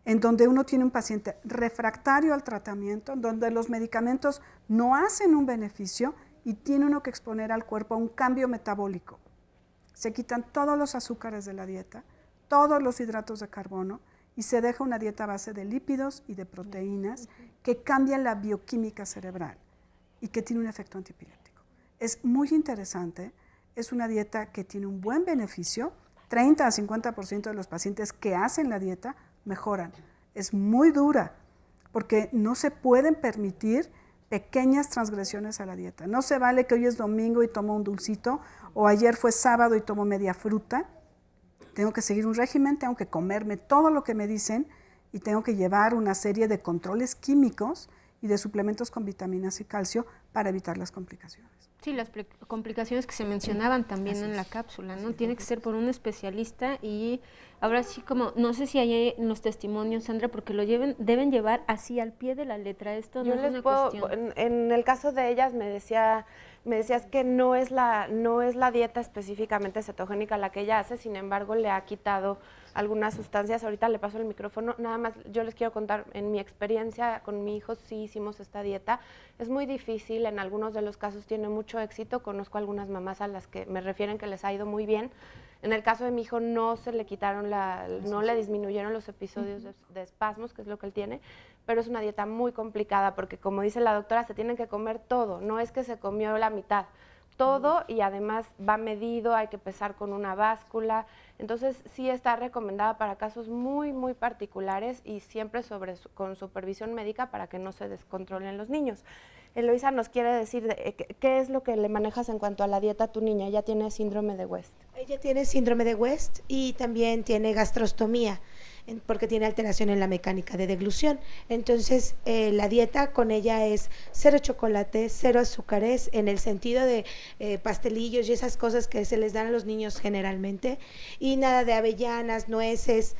en donde uno tiene un paciente refractario al tratamiento, en donde los medicamentos no hacen un beneficio y tiene uno que exponer al cuerpo a un cambio metabólico. Se quitan todos los azúcares de la dieta, todos los hidratos de carbono y se deja una dieta a base de lípidos y de proteínas que cambian la bioquímica cerebral y que tiene un efecto antiepiléptico. Es muy interesante, es una dieta que tiene un buen beneficio, 30 a 50% de los pacientes que hacen la dieta mejoran. Es muy dura porque no se pueden permitir pequeñas transgresiones a la dieta. No se vale que hoy es domingo y tomo un dulcito o ayer fue sábado y tomo media fruta. Tengo que seguir un régimen, tengo que comerme todo lo que me dicen y tengo que llevar una serie de controles químicos y de suplementos con vitaminas y calcio para evitar las complicaciones.
Sí, las complicaciones que se mencionaban también en la cápsula, ¿no? Tiene que ser por un especialista y ahora sí como, no sé si hay en los testimonios, Sandra, porque lo deben llevar así al pie de la letra, esto no es una cuestión.
En el caso de ellas me decías que no es la dieta específicamente cetogénica la que ella hace, sin embargo le ha quitado algunas sustancias. Ahorita le paso el micrófono, nada más yo les quiero contar, en mi experiencia con mi hijo sí hicimos esta dieta, es muy difícil, en algunos de los casos tiene mucho éxito, conozco algunas mamás a las que me refieren que les ha ido muy bien. En el caso de mi hijo no se le quitaron no le disminuyeron los episodios de espasmos, que es lo que él tiene, pero es una dieta muy complicada porque como dice la doctora, se tienen que comer todo, no es que se comió la mitad, todo y además va medido, hay que pesar con una báscula, entonces sí está recomendada para casos muy, muy particulares y siempre con supervisión médica para que no se descontrolen los niños. Eloisa nos quiere decir qué es lo que le manejas en cuanto a la dieta a tu niña. Ella tiene síndrome de West.
Ella tiene síndrome de West y también tiene gastrostomía porque tiene alteración en la mecánica de deglución. Entonces la dieta con ella es 0 chocolate, 0 azúcares, en el sentido de pastelillos y esas cosas que se les dan a los niños generalmente, y nada de avellanas, nueces,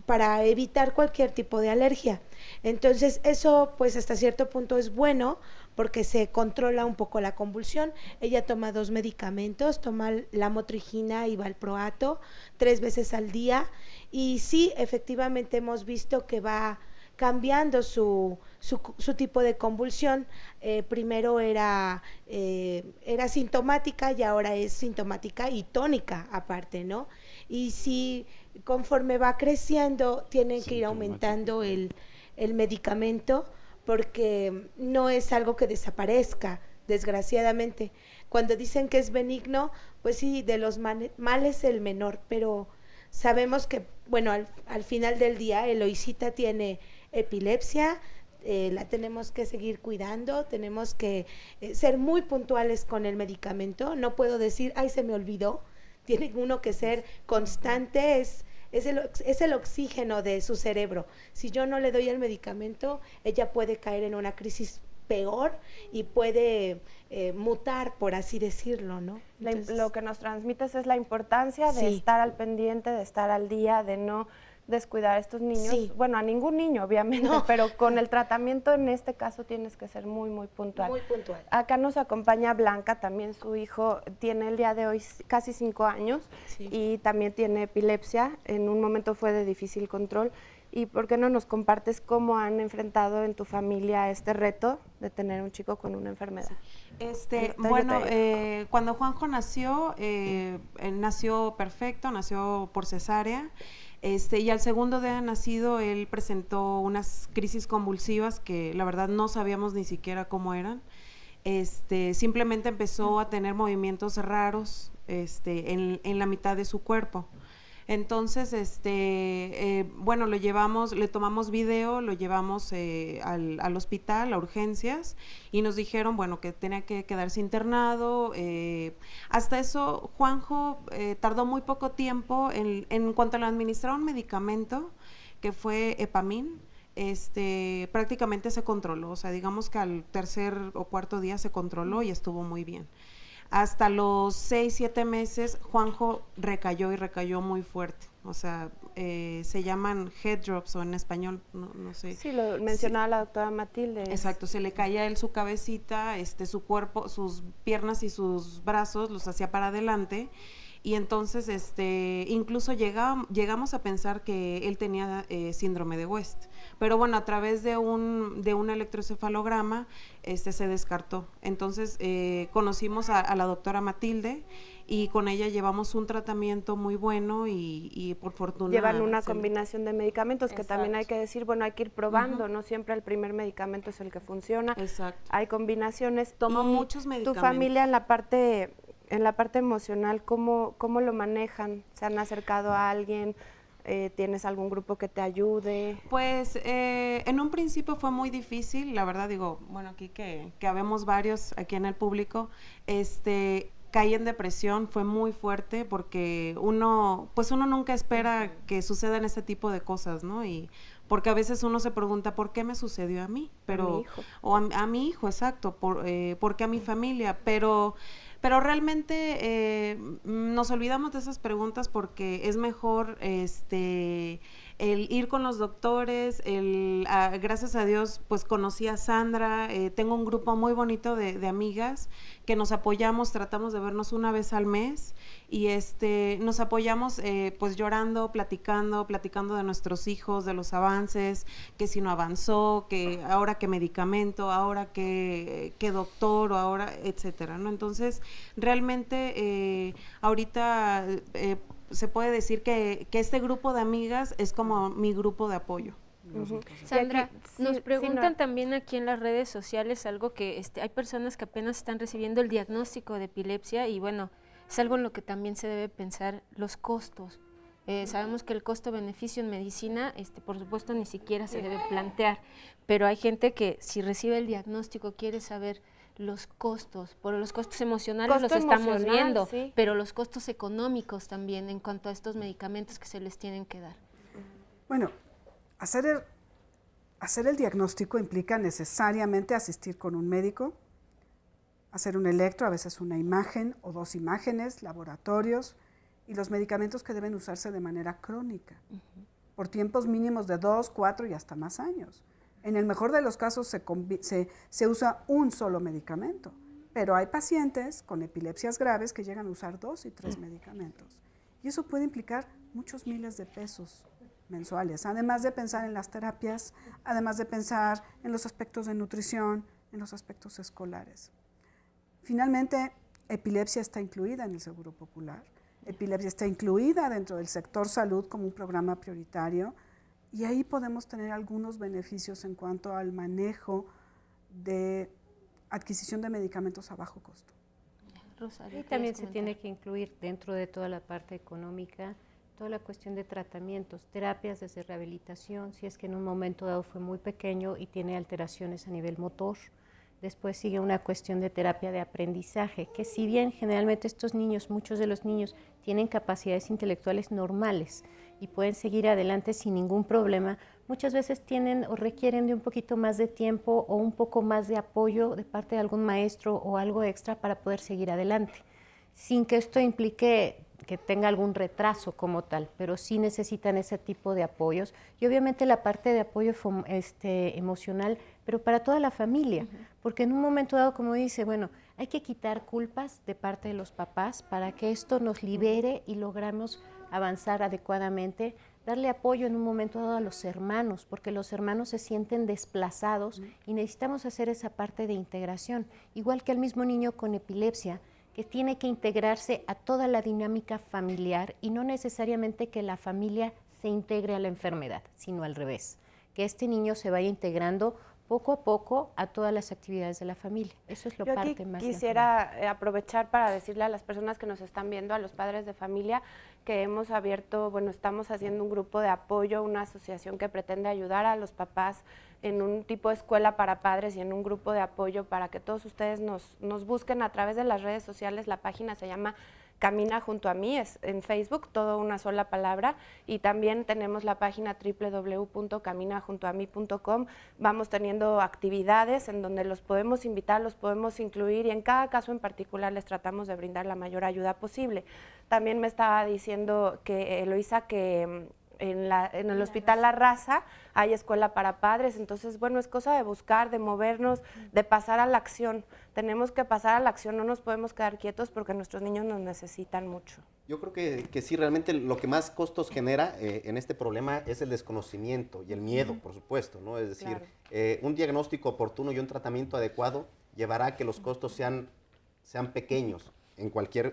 para evitar cualquier tipo de alergia. Entonces eso pues hasta cierto punto es bueno porque se controla un poco la convulsión. Ella toma 2 medicamentos, toma la motrigina y valproato 3 veces al día y sí, efectivamente hemos visto que va cambiando su tipo de convulsión. Primero era sintomática y ahora es sintomática y tónica aparte, ¿no? Y sí, conforme va creciendo tienen que ir aumentando el medicamento porque no es algo que desaparezca, desgraciadamente. Cuando dicen que es benigno, pues sí, de los males el menor, pero sabemos que, bueno, al final del día Eloisita tiene epilepsia, la tenemos que seguir cuidando, tenemos que ser muy puntuales con el medicamento, no puedo decir, ay, se me olvidó, tiene uno que ser constante, es el oxígeno de su cerebro. Si yo no le doy el medicamento, ella puede caer en una crisis peor y puede mutar, por así decirlo, ¿no?
Entonces, lo que nos transmites es la importancia de estar al pendiente, de estar al día, de no descuidar a estos niños, bueno, a ningún niño obviamente, pero con el tratamiento en este caso tienes que ser muy, muy puntual.
Muy puntual.
Acá nos acompaña Blanca, también su hijo tiene el día de hoy casi 5 años y también tiene epilepsia, en un momento fue de difícil control. ¿Y por qué no nos compartes cómo han enfrentado en tu familia este reto de tener un chico con una enfermedad?
Bueno, cuando Juanjo nació, nació perfecto, nació por cesárea. Y al segundo día de nacido él presentó unas crisis convulsivas que la verdad no sabíamos ni siquiera cómo eran. Simplemente empezó a tener movimientos raros en la mitad de su cuerpo. Entonces, bueno, le tomamos video, lo llevamos al hospital, a urgencias, y nos dijeron, bueno, que tenía que quedarse internado. Hasta eso, Juanjo tardó muy poco tiempo en cuanto le administraron un medicamento, que fue Epamin, prácticamente se controló, o sea, digamos que al tercer o cuarto día se controló y estuvo muy bien. Hasta los 6, 7 meses, Juanjo recayó y recayó muy fuerte. O sea, se llaman head drops o en español, no sé.
Sí, lo mencionaba la doctora Matilde.
Exacto, se le caía a él su cabecita, su cuerpo, sus piernas y sus brazos los hacía para adelante. Y entonces, incluso llegamos a pensar que él tenía síndrome de West. Pero bueno, a través de un electroencefalograma, se descartó. Entonces, conocimos a la doctora Matilde y con ella llevamos un tratamiento muy bueno y por fortuna...
Llevan una combinación de medicamentos. Exacto. Que también hay que decir, bueno, hay que ir probando, no siempre el primer medicamento es el que funciona.
Exacto.
Hay combinaciones.
Toma muchos medicamentos.
Tu familia en la parte emocional, ¿cómo lo manejan? ¿Se han acercado a alguien? ¿Tienes algún grupo que te ayude?
Pues en un principio fue muy difícil, la verdad, digo, bueno, aquí que habemos varios aquí en el público, caí en depresión, fue muy fuerte porque uno nunca espera que sucedan este tipo de cosas, ¿no? Y porque a veces uno se pregunta, ¿por qué me sucedió a mí? Pero,
a mi hijo.
O a mi hijo, exacto, ¿por qué a mi familia? Pero realmente nos olvidamos de esas preguntas porque es mejor el ir con los doctores, gracias a Dios pues conocí a Sandra, tengo un grupo muy bonito de amigas que nos apoyamos, tratamos de vernos una vez al mes y nos apoyamos pues llorando, platicando de nuestros hijos, de los avances, que si no avanzó, que ahora qué medicamento, ahora qué doctor o ahora, etcétera, ¿no? Entonces, realmente ahorita se puede decir que este grupo de amigas es como mi grupo de apoyo.
Sandra, nos preguntan también aquí en las redes sociales algo que hay personas que apenas están recibiendo el diagnóstico de epilepsia y bueno, es algo en lo que también se debe pensar los costos. Sabemos que el costo-beneficio en medicina, por supuesto, ni siquiera se debe plantear, pero hay gente que si recibe el diagnóstico quiere saber los costos, por los costos emocionales los estamos viendo, pero los costos económicos también en cuanto a estos medicamentos que se les tienen que dar.
Bueno, hacer el diagnóstico implica necesariamente asistir con un médico, hacer un electro, a veces una imagen o 2 imágenes, laboratorios y los medicamentos que deben usarse de manera crónica, por tiempos mínimos de 2, 4 y hasta más años. En el mejor de los casos se usa un solo medicamento, pero hay pacientes con epilepsias graves que llegan a usar 2 y 3 medicamentos. Y eso puede implicar muchos miles de pesos mensuales, además de pensar en las terapias, además de pensar en los aspectos de nutrición, en los aspectos escolares. Finalmente, epilepsia está incluida en el Seguro Popular, epilepsia está incluida dentro del sector salud como un programa prioritario y ahí podemos tener algunos beneficios en cuanto al manejo de adquisición de medicamentos a bajo costo.
Rosario, y también se tiene que incluir dentro de toda la parte económica toda la cuestión de tratamientos, terapias desde rehabilitación, si es que en un momento dado fue muy pequeño y tiene alteraciones a nivel motor. Después sigue una cuestión de terapia de aprendizaje, que si bien generalmente estos niños, muchos de los niños, tienen capacidades intelectuales normales y pueden seguir adelante sin ningún problema, muchas veces tienen o requieren de un poquito más de tiempo o un poco más de apoyo de parte de algún maestro o algo extra para poder seguir adelante, sin que esto implique que tenga algún retraso como tal, pero sí necesitan ese tipo de apoyos y obviamente la parte de apoyo emocional, pero para toda la familia, porque en un momento dado, como dice, bueno, hay que quitar culpas de parte de los papás para que esto nos libere y logramos avanzar adecuadamente, darle apoyo en un momento dado a los hermanos, porque los hermanos se sienten desplazados y necesitamos hacer esa parte de integración, igual que al mismo niño con epilepsia, que tiene que integrarse a toda la dinámica familiar y no necesariamente que la familia se integre a la enfermedad, sino al revés, que este niño se vaya integrando poco a poco a todas las actividades de la familia. Eso es lo
Yo
parte más
quisiera aprovechar para decirle a las personas que nos están viendo, a los padres de familia, que hemos abierto, bueno, estamos haciendo un grupo de apoyo, una asociación que pretende ayudar a los papás en un tipo de escuela para padres y en un grupo de apoyo para que todos ustedes nos busquen a través de las redes sociales. La página se llama Camina Junto a Mí, es en Facebook, todo una sola palabra, y también tenemos la página www.caminajuntoami.com. Vamos teniendo actividades en donde los podemos invitar, los podemos incluir y en cada caso en particular les tratamos de brindar la mayor ayuda posible. También me estaba diciendo que Eloisa que en el Hospital La Raza hay escuela para padres, entonces, bueno, es cosa de buscar, de movernos, de pasar a la acción. Tenemos que pasar a la acción, no nos podemos quedar quietos porque nuestros niños nos necesitan mucho.
Yo creo que sí, realmente lo que más costos genera en este problema es el desconocimiento y el miedo, por supuesto, ¿no? Es decir, claro, un diagnóstico oportuno y un tratamiento adecuado llevará a que los costos sean pequeños en cualquier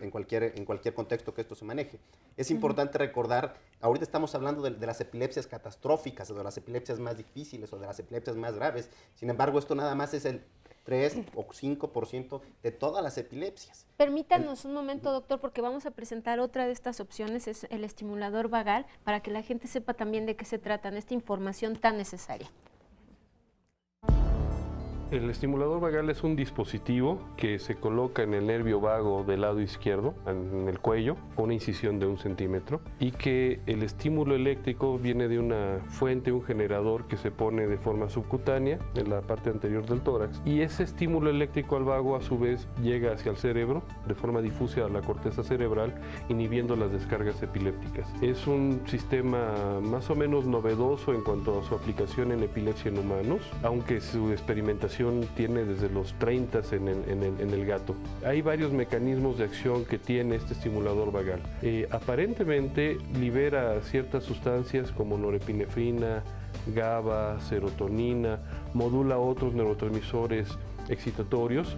contexto que esto se maneje. Es importante recordar, ahorita estamos hablando de las epilepsias catastróficas, o de las epilepsias más difíciles, o de las epilepsias más graves. Sin embargo, esto nada más es el 3 o 5% de todas las epilepsias.
Permítanos un momento, doctor, porque vamos a presentar otra de estas opciones, es el estimulador vagal, para que la gente sepa también de qué se trata en esta información tan necesaria.
El estimulador vagal es un dispositivo que se coloca en el nervio vago del lado izquierdo, en el cuello, con una incisión de 1 centímetro, y que el estímulo eléctrico viene de una fuente, un generador que se pone de forma subcutánea en la parte anterior del tórax, y ese estímulo eléctrico al vago a su vez llega hacia el cerebro de forma difusa a la corteza cerebral, inhibiendo las descargas epilépticas. Es un sistema más o menos novedoso en cuanto a su aplicación en epilepsia en humanos, aunque su experimentación tiene desde los 30 en el gato. Hay varios mecanismos de acción que tiene este estimulador vagal. Aparentemente libera ciertas sustancias como norepinefrina, GABA, serotonina, modula otros neurotransmisores excitatorios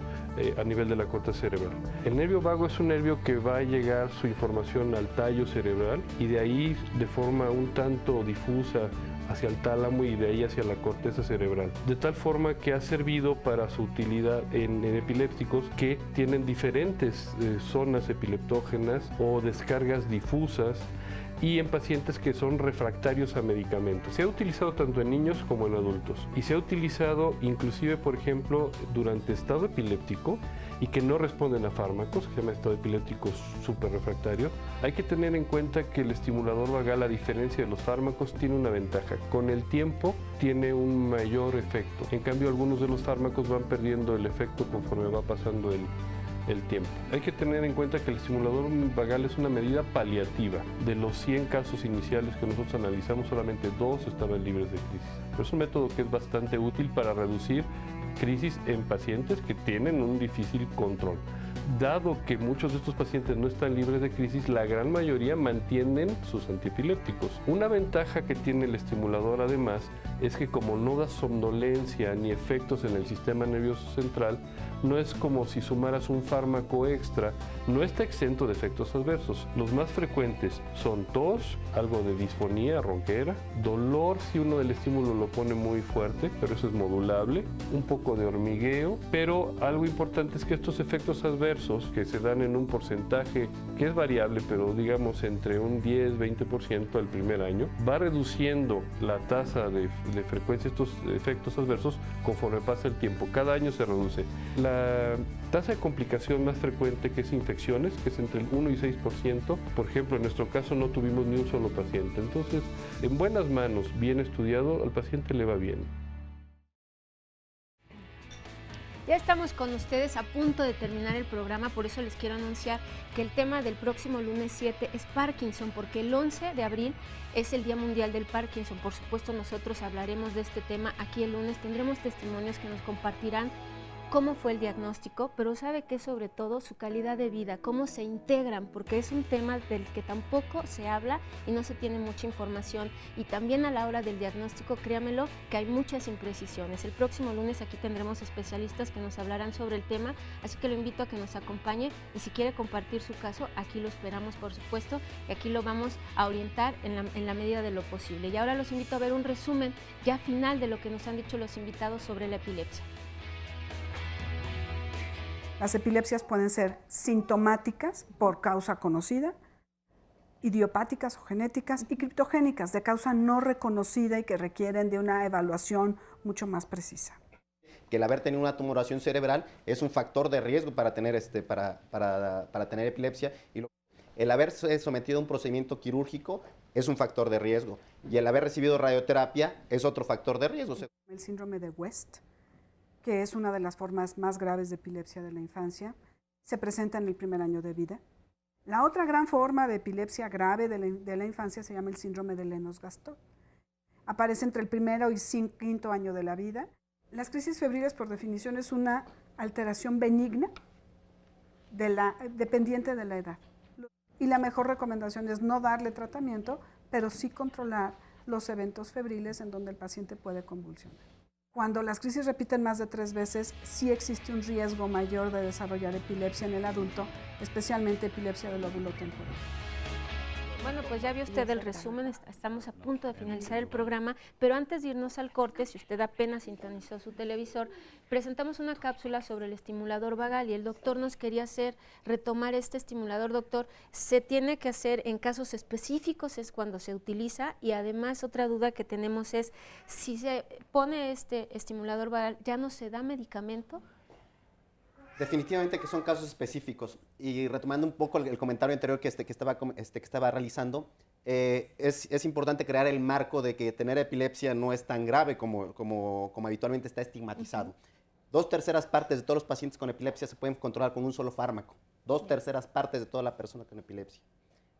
a nivel de la corteza cerebral. El nervio vago es un nervio que va a llegar su información al tallo cerebral y de ahí de forma un tanto difusa hacia el tálamo y de ahí hacia la corteza cerebral, de tal forma que ha servido para su utilidad en epilépticos que tienen diferentes zonas epileptógenas o descargas difusas y en pacientes que son refractarios a medicamentos. Se ha utilizado tanto en niños como en adultos y se ha utilizado inclusive, por ejemplo, durante estado epiléptico y que no responden a fármacos, que se llama estado epiléptico súper refractario. Hay que tener en cuenta que el estimulador vagal, a diferencia de los fármacos, tiene una ventaja. Con el tiempo tiene un mayor efecto. En cambio, algunos de los fármacos van perdiendo el efecto conforme va pasando el tiempo. Hay que tener en cuenta que el estimulador vagal es una medida paliativa. De los 100 casos iniciales que nosotros analizamos, solamente 2 estaban libres de crisis. Pero es un método que es bastante útil para reducir crisis en pacientes que tienen un difícil control. Dado que muchos de estos pacientes no están libres de crisis, la gran mayoría mantienen sus antiepilépticos. Una ventaja que tiene el estimulador además es que como no da somnolencia ni efectos en el sistema nervioso central, no es como si sumaras un fármaco extra, no está exento de efectos adversos. Los más frecuentes son tos, algo de disfonía, ronquera, dolor si uno del estímulo lo pone muy fuerte, pero eso es modulable, un poco de hormigueo, pero algo importante es que estos efectos adversos adversos que se dan en un porcentaje que es variable, pero digamos entre un 10-20% al primer año, va reduciendo la tasa de frecuencia de estos efectos adversos conforme pasa el tiempo. Cada año se reduce. La tasa de complicación más frecuente, que es infecciones, que es entre el 1 y 6%, por ejemplo, en nuestro caso no tuvimos ni un solo paciente. Entonces, en buenas manos, bien estudiado, al paciente le va bien.
Ya estamos con ustedes a punto de terminar el programa, por eso les quiero anunciar que el tema del próximo lunes 7 es Parkinson, porque el 11 de abril es el Día Mundial del Parkinson. Por supuesto, nosotros hablaremos de este tema aquí el lunes, tendremos testimonios que nos compartirán cómo fue el diagnóstico, pero sabe que sobre todo su calidad de vida, cómo se integran, porque es un tema del que tampoco se habla y no se tiene mucha información. Y también a la hora del diagnóstico, créamelo, que hay muchas imprecisiones. El próximo lunes aquí tendremos especialistas que nos hablarán sobre el tema, así que lo invito a que nos acompañe y si quiere compartir su caso, aquí lo esperamos, por supuesto, y aquí lo vamos a orientar en la medida de lo posible. Y ahora los invito a ver un resumen ya final de lo que nos han dicho los invitados sobre la epilepsia.
Las epilepsias pueden ser sintomáticas por causa conocida, idiopáticas o genéticas y criptogénicas de causa no reconocida y que requieren de una evaluación mucho más precisa.
Que el haber tenido una tumoración cerebral es un factor de riesgo para tener, para tener epilepsia y el haberse sometido a un procedimiento quirúrgico es un factor de riesgo y el haber recibido radioterapia es otro factor de riesgo.
El síndrome de West, que es una de las formas más graves de epilepsia de la infancia, se presenta en el primer año de vida. La otra gran forma de epilepsia grave de la infancia se llama el síndrome de Lennox-Gastaut. Aparece entre el primero y quinto año de la vida. Las crisis febriles, por definición, es una alteración benigna dependiente de la edad. Y la mejor recomendación es no darle tratamiento, pero sí controlar los eventos febriles en donde el paciente puede convulsionar. Cuando las crisis repiten más de 3 veces, sí existe un riesgo mayor de desarrollar epilepsia en el adulto, especialmente epilepsia del lóbulo temporal.
Bueno, pues ya vio usted el resumen, estamos a punto de finalizar el programa, pero antes de irnos al corte, si usted apenas sintonizó su televisor, presentamos una cápsula sobre el estimulador vagal y el doctor nos quería retomar este estimulador. Doctor, se tiene que hacer en casos específicos, es cuando se utiliza, y además otra duda que tenemos es, si se pone este estimulador vagal, ¿ya no se da medicamento?
Definitivamente que son casos específicos y retomando un poco el comentario anterior que estaba realizando, es importante crear el marco de que tener epilepsia no es tan grave como habitualmente está estigmatizado. 2/3 partes de todos los pacientes con epilepsia se pueden controlar con un solo fármaco, 2/3 partes de toda la persona con epilepsia.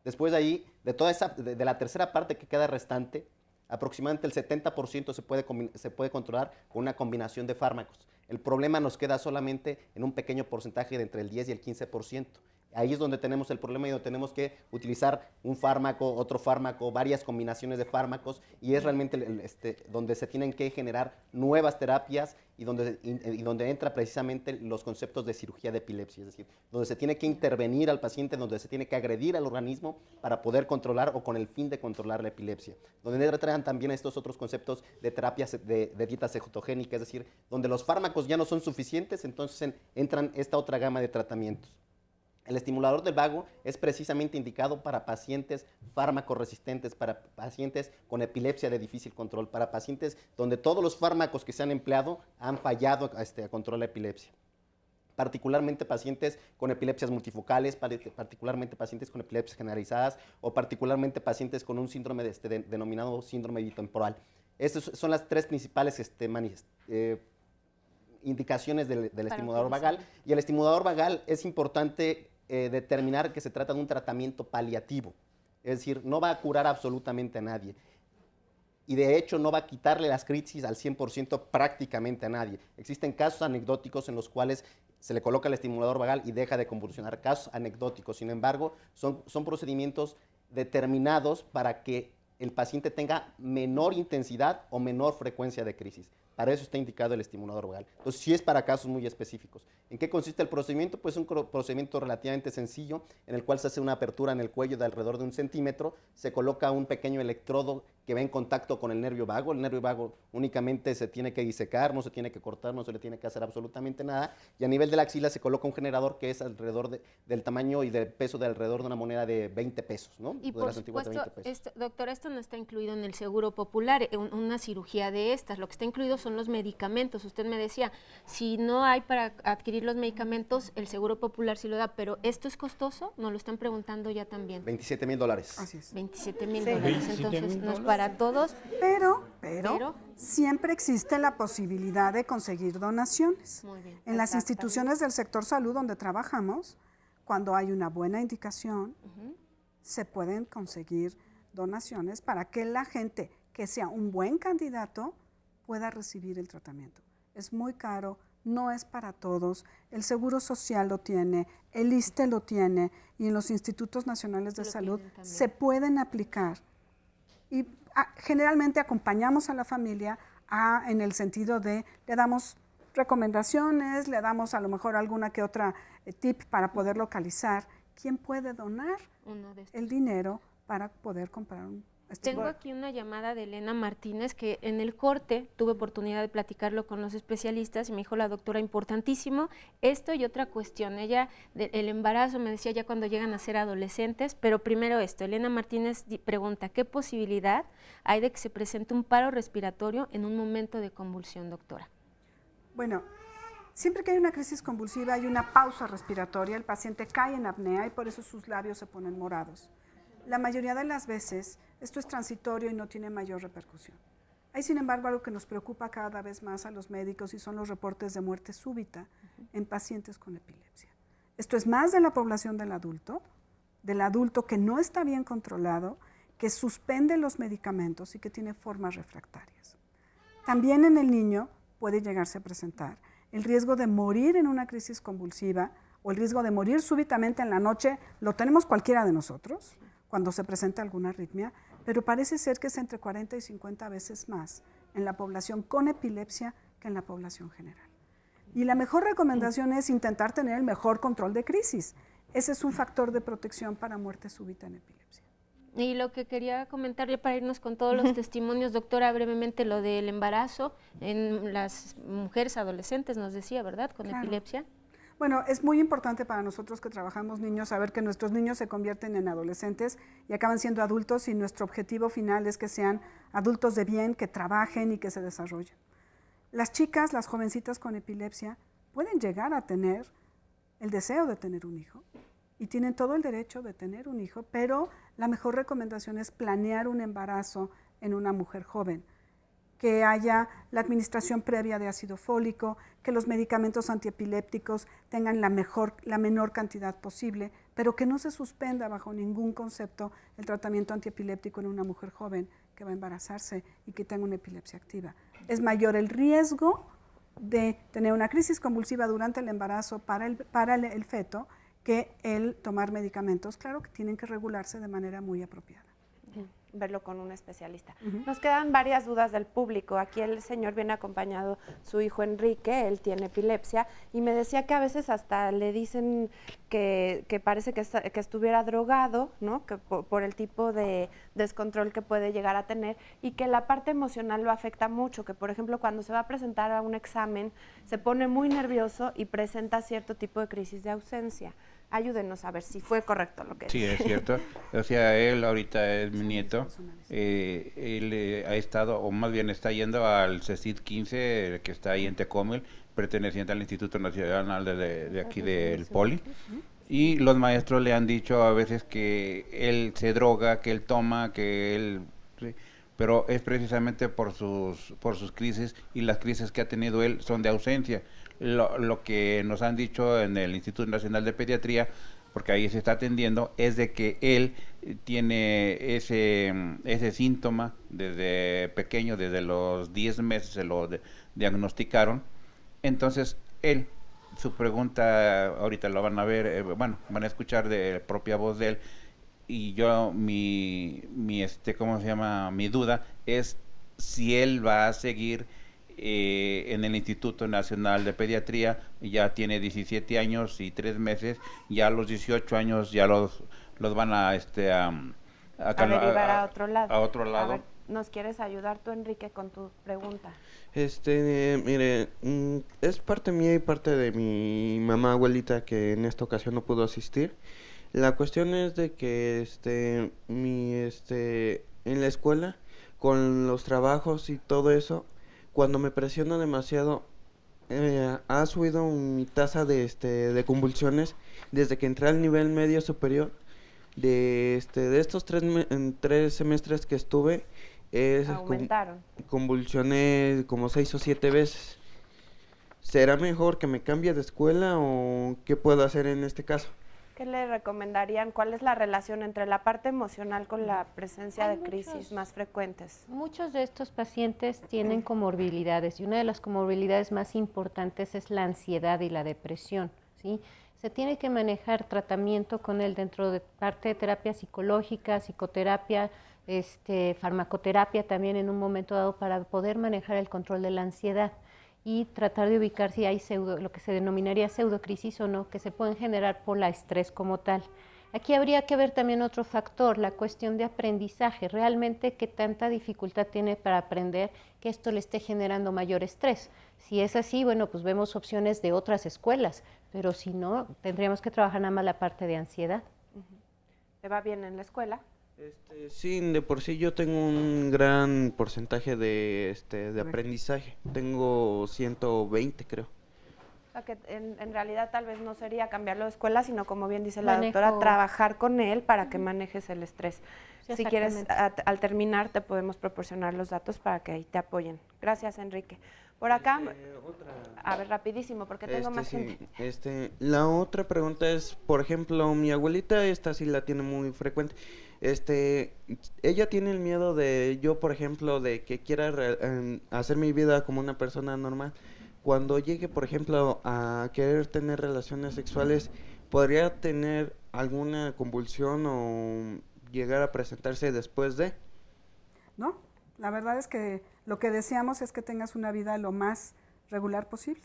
Después de ahí, de la tercera parte que queda restante, aproximadamente el 70% se puede controlar con una combinación de fármacos. El problema nos queda solamente en un pequeño porcentaje de entre el 10 y el 15%. Ahí es donde tenemos el problema y donde tenemos que utilizar un fármaco, otro fármaco, varias combinaciones de fármacos y es realmente donde se tienen que generar nuevas terapias y donde entra precisamente los conceptos de cirugía de epilepsia, es decir, donde se tiene que intervenir al paciente, donde se tiene que agredir al organismo para poder controlar o con el fin de controlar la epilepsia. Donde entran también estos otros conceptos de terapias de dieta cetogénica, es decir, donde los fármacos ya no son suficientes, entonces entran esta otra gama de tratamientos. El estimulador del vago es precisamente indicado para pacientes fármaco-resistentes, para pacientes con epilepsia de difícil control, para pacientes donde todos los fármacos que se han empleado han fallado a controlar la epilepsia. Particularmente pacientes con epilepsias multifocales, particularmente pacientes con epilepsias generalizadas o particularmente pacientes con un síndrome denominado síndrome bitemporal. Estas son las 3 principales indicaciones del estimulador vagal. Y el estimulador vagal es importante determinar que se trata de un tratamiento paliativo, es decir, no va a curar absolutamente a nadie y de hecho no va a quitarle las crisis al 100% prácticamente a nadie. Existen casos anecdóticos en los cuales se le coloca el estimulador vagal y deja de convulsionar, casos anecdóticos, sin embargo, son procedimientos determinados para que el paciente tenga menor intensidad o menor frecuencia de crisis. Para eso está indicado el estimulador vagal. Entonces, sí es para casos muy específicos. ¿En qué consiste el procedimiento? Pues un procedimiento relativamente sencillo, en el cual se hace una apertura en el cuello de alrededor de 1 centímetro, se coloca un pequeño electrodo que va en contacto con el nervio vago. El nervio vago únicamente se tiene que disecar, no se tiene que cortar, no se le tiene que hacer absolutamente nada. Y a nivel de la axila se coloca un generador que es alrededor del tamaño y del peso de alrededor de una moneda de 20 pesos, ¿no?
Y por supuesto, doctora, esto no está incluido en el Seguro Popular, una cirugía de estas. Lo que está incluido son los medicamentos. Usted me decía, si no hay para adquirir los medicamentos, el Seguro Popular sí lo da, pero ¿esto es costoso? Nos lo están preguntando ya también.
$27,000.
Así es. $27,000, entonces no es para todos.
Pero siempre existe la posibilidad de conseguir donaciones.
Muy bien.
En las instituciones del sector salud donde trabajamos, cuando hay una buena indicación, se pueden conseguir donaciones para que la gente que sea un buen candidato pueda recibir el tratamiento. Es muy caro, no es para todos, el Seguro Social lo tiene, el ISSSTE lo tiene y en los Institutos Nacionales de Salud se pueden aplicar. Y generalmente acompañamos a la familia en el sentido de le damos recomendaciones, le damos a lo mejor alguna que otra tip para poder localizar quién puede donar el dinero para poder comprar un
Tengo aquí una llamada de Elena Martínez que en el corte tuve oportunidad de platicarlo con los especialistas y me dijo la doctora, importantísimo esto y otra cuestión. Ella, el embarazo, me decía ya cuando llegan a ser adolescentes, pero primero esto, Elena Martínez pregunta, ¿qué posibilidad hay de que se presente un paro respiratorio en un momento de convulsión, doctora?
Bueno, siempre que hay una crisis convulsiva hay una pausa respiratoria, el paciente cae en apnea y por eso sus labios se ponen morados. La mayoría de las veces esto es transitorio y no tiene mayor repercusión. Hay, sin embargo, algo que nos preocupa cada vez más a los médicos y son los reportes de muerte súbita en pacientes con epilepsia. Esto es más de la población del adulto que no está bien controlado, que suspende los medicamentos y que tiene formas refractarias. También en el niño puede llegarse a presentar el riesgo de morir en una crisis convulsiva o el riesgo de morir súbitamente en la noche, lo tenemos cualquiera de nosotros cuando se presenta alguna arritmia, pero parece ser que es entre 40 y 50 veces más en la población con epilepsia que en la población general. Y la mejor recomendación es intentar tener el mejor control de crisis. Ese es un factor de protección para muerte súbita en epilepsia.
Y lo que quería comentarle para irnos con todos los testimonios, doctora, brevemente lo del embarazo en las mujeres adolescentes, nos decía, ¿verdad?, con epilepsia.
Bueno, es muy importante para nosotros que trabajamos niños saber que nuestros niños se convierten en adolescentes y acaban siendo adultos y nuestro objetivo final es que sean adultos de bien, que trabajen y que se desarrollen. Las chicas, las jovencitas con epilepsia pueden llegar a tener el deseo de tener un hijo y tienen todo el derecho de tener un hijo, pero la mejor recomendación es planear un embarazo en una mujer joven, que haya la administración previa de ácido fólico, que los medicamentos antiepilépticos tengan la menor cantidad posible, pero que no se suspenda bajo ningún concepto el tratamiento antiepiléptico en una mujer joven que va a embarazarse y que tenga una epilepsia activa. Es mayor el riesgo de tener una crisis convulsiva durante el embarazo para el feto que el tomar medicamentos. Claro que tienen que regularse de manera muy apropiada.
Verlo con un especialista. Nos quedan varias dudas del público. Aquí el señor viene acompañado, su hijo Enrique, él tiene epilepsia, y me decía que a veces hasta le dicen que parece que estuviera drogado, ¿no?, que por el tipo de descontrol que puede llegar a tener, y que la parte emocional lo afecta mucho, que por ejemplo cuando se va a presentar a un examen se pone muy nervioso y presenta cierto tipo de crisis de ausencia. Ayúdenos a ver si fue correcto lo que
Sí, es cierto. O sea, él ahorita es mi nieto. Él ha estado, o más bien está yendo al CECID 15, que está ahí en Tecomel, perteneciente al Instituto Nacional de aquí del Poli. Y los maestros le han dicho a veces que él se droga, que él toma, que él... ¿sí? Pero es precisamente por sus crisis, y las crisis que ha tenido él son de ausencia. Lo que nos han dicho en el Instituto Nacional de Pediatría, porque ahí se está atendiendo, es de que él tiene ese síntoma desde pequeño, desde los 10 meses se lo diagnosticaron. Entonces, su pregunta, ahorita lo van a ver, van a escuchar de propia voz de él, y yo, mi duda es si él va a seguir en el Instituto Nacional de Pediatría. Ya tiene 17 años y 3 meses, ya a los 18 años ya los van a derivar
a otro lado. nos quieres ayudar tú, Enrique, con tu pregunta.
Mire, es parte mía y parte de mi mamá abuelita que en esta ocasión no pudo asistir. La cuestión es de que en la escuela, con los trabajos y todo eso, cuando me presiono demasiado, ha subido mi tasa de convulsiones desde que entré al nivel medio superior. De estos 3 semestres que estuve,
aumentaron.
Convulsioné como 6 o 7 veces. ¿Será mejor que me cambie de escuela o qué puedo hacer en este caso?
¿Qué le recomendarían? ¿Cuál es la relación entre la parte emocional con la presencia de crisis más frecuentes?
Muchos de estos pacientes tienen comorbilidades y una de las comorbilidades más importantes es la ansiedad y la depresión, ¿sí? Se tiene que manejar tratamiento con él dentro de parte de terapia psicológica, psicoterapia, farmacoterapia también en un momento dado para poder manejar el control de la ansiedad y tratar de ubicar si hay lo que se denominaría pseudocrisis o no, que se pueden generar por la estrés como tal. Aquí habría que ver también otro factor, la cuestión de aprendizaje, realmente qué tanta dificultad tiene para aprender que esto le esté generando mayor estrés. Si es así, bueno, pues vemos opciones de otras escuelas, pero si no, tendríamos que trabajar nada más la parte de ansiedad.
¿Te va bien en la escuela?
Sí, de por sí yo tengo un gran porcentaje de aprendizaje. Tengo 120, creo.
O sea que en realidad tal vez no sería cambiarlo de escuela, sino como bien dice la doctora, trabajar con él para que manejes el estrés. Sí, si quieres, al terminar te podemos proporcionar los datos para que ahí te apoyen. Gracias, Enrique. Por acá, a ver, rapidísimo, porque tengo más gente.
La otra pregunta es, por ejemplo, mi abuelita, esta sí la tiene muy frecuente. Ella tiene el miedo de yo, por ejemplo, de que quiera hacer mi vida como una persona normal. Cuando llegue, por ejemplo, a querer tener relaciones sexuales, ¿podría tener alguna convulsión o llegar a presentarse después de?
No, la verdad es que lo que deseamos es que tengas una vida lo más regular posible.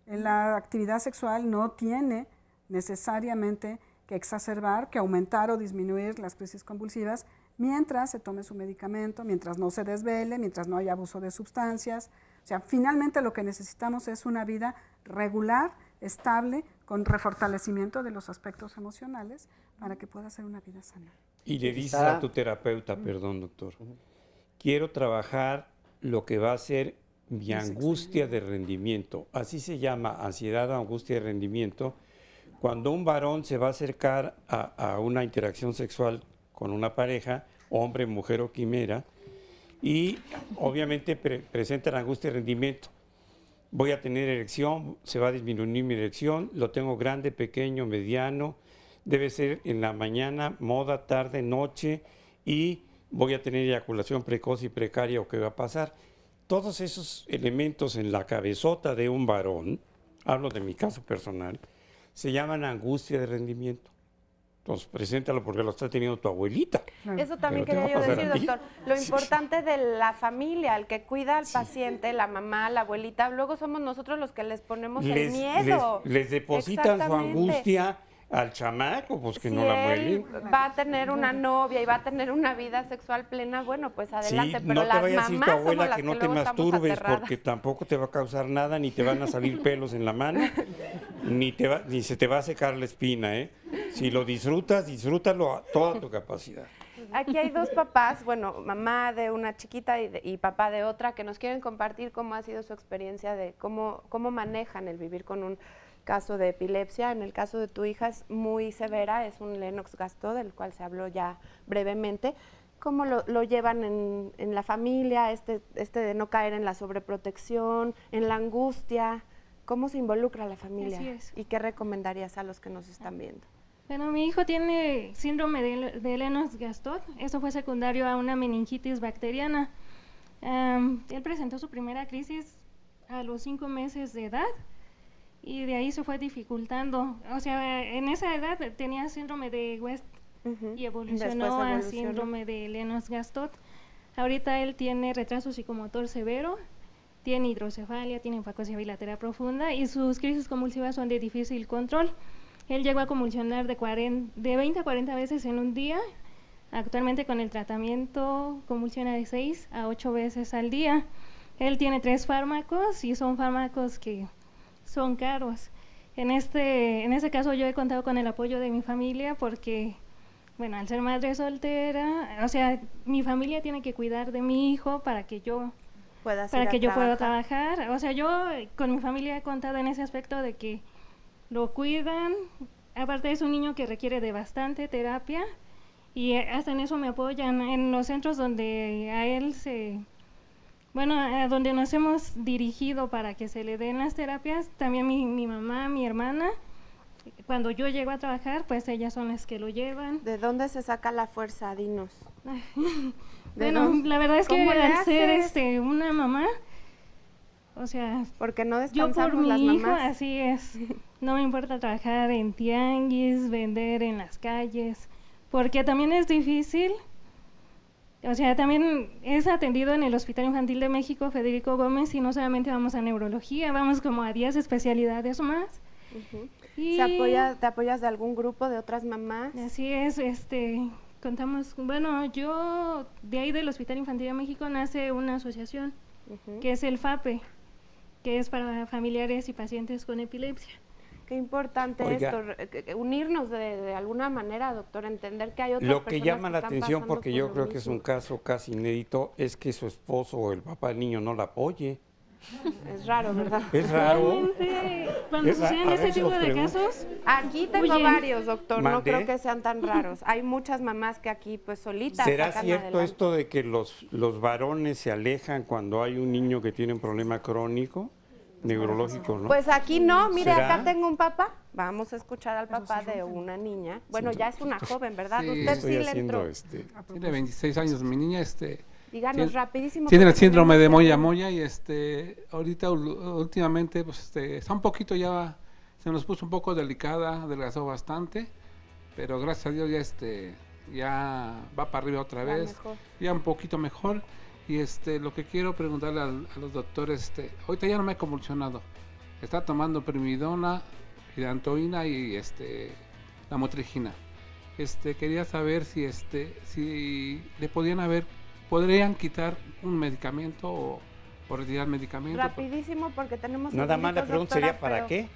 La actividad sexual no tiene necesariamente que exacerbar, que aumentar o disminuir las crisis convulsivas mientras se tome su medicamento, mientras no se desvele, mientras no haya abuso de sustancias. O sea, finalmente lo que necesitamos es una vida regular, estable, con refortalecimiento de los aspectos emocionales para que pueda ser una vida sana.
Y le dices a tu terapeuta, perdón, doctor, quiero trabajar lo que va a ser mi angustia de rendimiento. Así se llama, ansiedad o angustia de rendimiento. Cuando un varón se va a acercar a una interacción sexual con una pareja, hombre, mujer o quimera, y obviamente presenta la angustia de rendimiento. Voy a tener erección, se va a disminuir mi erección, lo tengo grande, pequeño, mediano, debe ser en la mañana, moda, tarde, noche, y voy a tener eyaculación precoz y precaria, ¿o qué va a pasar? Todos esos elementos en la cabezota de un varón, hablo de mi caso personal, se llaman angustia de rendimiento. Entonces, preséntalo porque lo está teniendo tu abuelita.
Eso también quería yo decir, doctor. Lo importante de la familia, el que cuida al paciente, la mamá, la abuelita, luego somos nosotros los que les ponemos el miedo.
Les depositan su angustia al chamaco, pues que
si
no la muelen.
Va a tener una novia y va a tener una vida sexual plena, bueno, pues adelante, pero
no
las
te vayas a decir tu abuela que no te masturbes porque tampoco te va a causar nada, ni te van a salir pelos en la mano, ni se te va a secar la espina, ¿eh? Si lo disfrutas, disfrútalo a toda tu capacidad.
Aquí hay dos papás, bueno, mamá de una chiquita y papá de otra, que nos quieren compartir cómo ha sido su experiencia de cómo manejan el vivir con un caso de epilepsia. En el caso de tu hija es muy severa, es un Lennox-Gastaut, del cual se habló ya brevemente. ¿Cómo lo llevan en la familia, de no caer en la sobreprotección, en la angustia? ¿Cómo se involucra la familia?
Así es.
¿Y qué recomendarías a los que nos están viendo?
Bueno, mi hijo tiene síndrome de Lennox-Gastaut. Eso fue secundario a una meningitis bacteriana. Él presentó su primera crisis a los 5 meses de edad y de ahí se fue dificultando. O sea, en esa edad tenía síndrome de West y evolucionó a síndrome de Lennox-Gastaut. Ahorita él tiene retraso psicomotor severo, tiene hidrocefalia, tiene enfacosia bilateral profunda y sus crisis convulsivas son de difícil control. Él llegó a convulsionar de 20 a 40 veces en un día, Actualmente con el tratamiento convulsiona de 6 a 8 veces al día. Él tiene 3 fármacos y son fármacos que son caros. En este caso yo he contado con el apoyo de mi familia porque, bueno, al ser madre soltera, o sea, mi familia tiene que cuidar de mi hijo para que yo pueda trabajar. O sea, yo con mi familia he contado en ese aspecto de que lo cuidan. Aparte es un niño que requiere de bastante terapia y hasta en eso me apoyan. En los centros donde a él donde nos hemos dirigido para que se le den las terapias, también mi mamá, mi hermana, cuando yo llego a trabajar, pues ellas son las que lo llevan.
¿De dónde se saca la fuerza? Dinos.
Bueno, la verdad es que al ser una mamá, o sea,
porque no
yo por mi
las
hijo,
mamás.
así es, no me importa trabajar en tianguis, vender en las calles, porque también es difícil. O sea, también es atendido en el Hospital Infantil de México, Federico Gómez, y no solamente vamos a neurología, vamos como a 10 especialidades más. Y
¿Te apoyas de algún grupo, de otras mamás?
Así es, contamos, bueno, yo de ahí del Hospital Infantil de México nace una asociación, que es el FAPE, que es para familiares y pacientes con epilepsia.
Qué importante esto, unirnos de alguna manera, doctor, entender que hay otras personas.
Lo que llama la atención, porque yo creo que es un caso casi inédito, es que su esposo o el papá del niño no la apoye.
Es raro, ¿verdad?
Es raro.
Cuando suceden este tipo de casos,
aquí tengo varios, doctor, no creo que sean tan raros. Hay muchas mamás que aquí pues solitas
¿Será
sacan
cierto
adelante.
esto de que los varones se alejan cuando hay un niño que tiene un problema crónico? Neurológico, ¿no?
Pues aquí no, mire,
¿Será?
acá tengo un papá. Vamos a escuchar al papá de una niña. Bueno, ya es una joven, ¿verdad?
Sí,
Usted sí le entró.
Tiene 26 años mi niña,
Díganos rapidísimo.
Tiene el síndrome de Moya Moya y ahorita últimamente pues está un poquito ya, se nos puso un poco delicada, adelgazó bastante, pero gracias a Dios ya va para arriba otra vez, ya un poquito mejor. Y lo que quiero preguntarle a los doctores, ahorita ya no me he convulsionado, está tomando primidona, hidantoína y la motrigina. Quería saber si le podrían quitar un medicamento o retirar medicamento.
Rapidísimo porque tenemos
nada más la pregunta sería ¿para qué?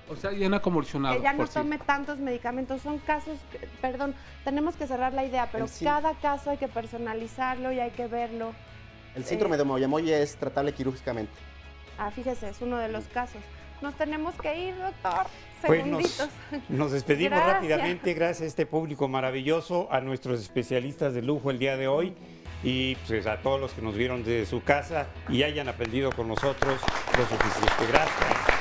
O sea, ya no ha convulsionado.
Que ya no tome tantos medicamentos. Son casos, perdón, tenemos que cerrar la idea, pero cada caso hay que personalizarlo y hay que verlo.
El síndrome de Moya-Moya es tratable quirúrgicamente.
Fíjese, es uno de los casos. Nos tenemos que ir, doctor.
Pues
Segunditos.
nos despedimos rápidamente. Gracias a este público maravilloso, a nuestros especialistas de lujo el día de hoy y pues a todos los que nos vieron desde su casa y hayan aprendido con nosotros lo suficiente. Gracias.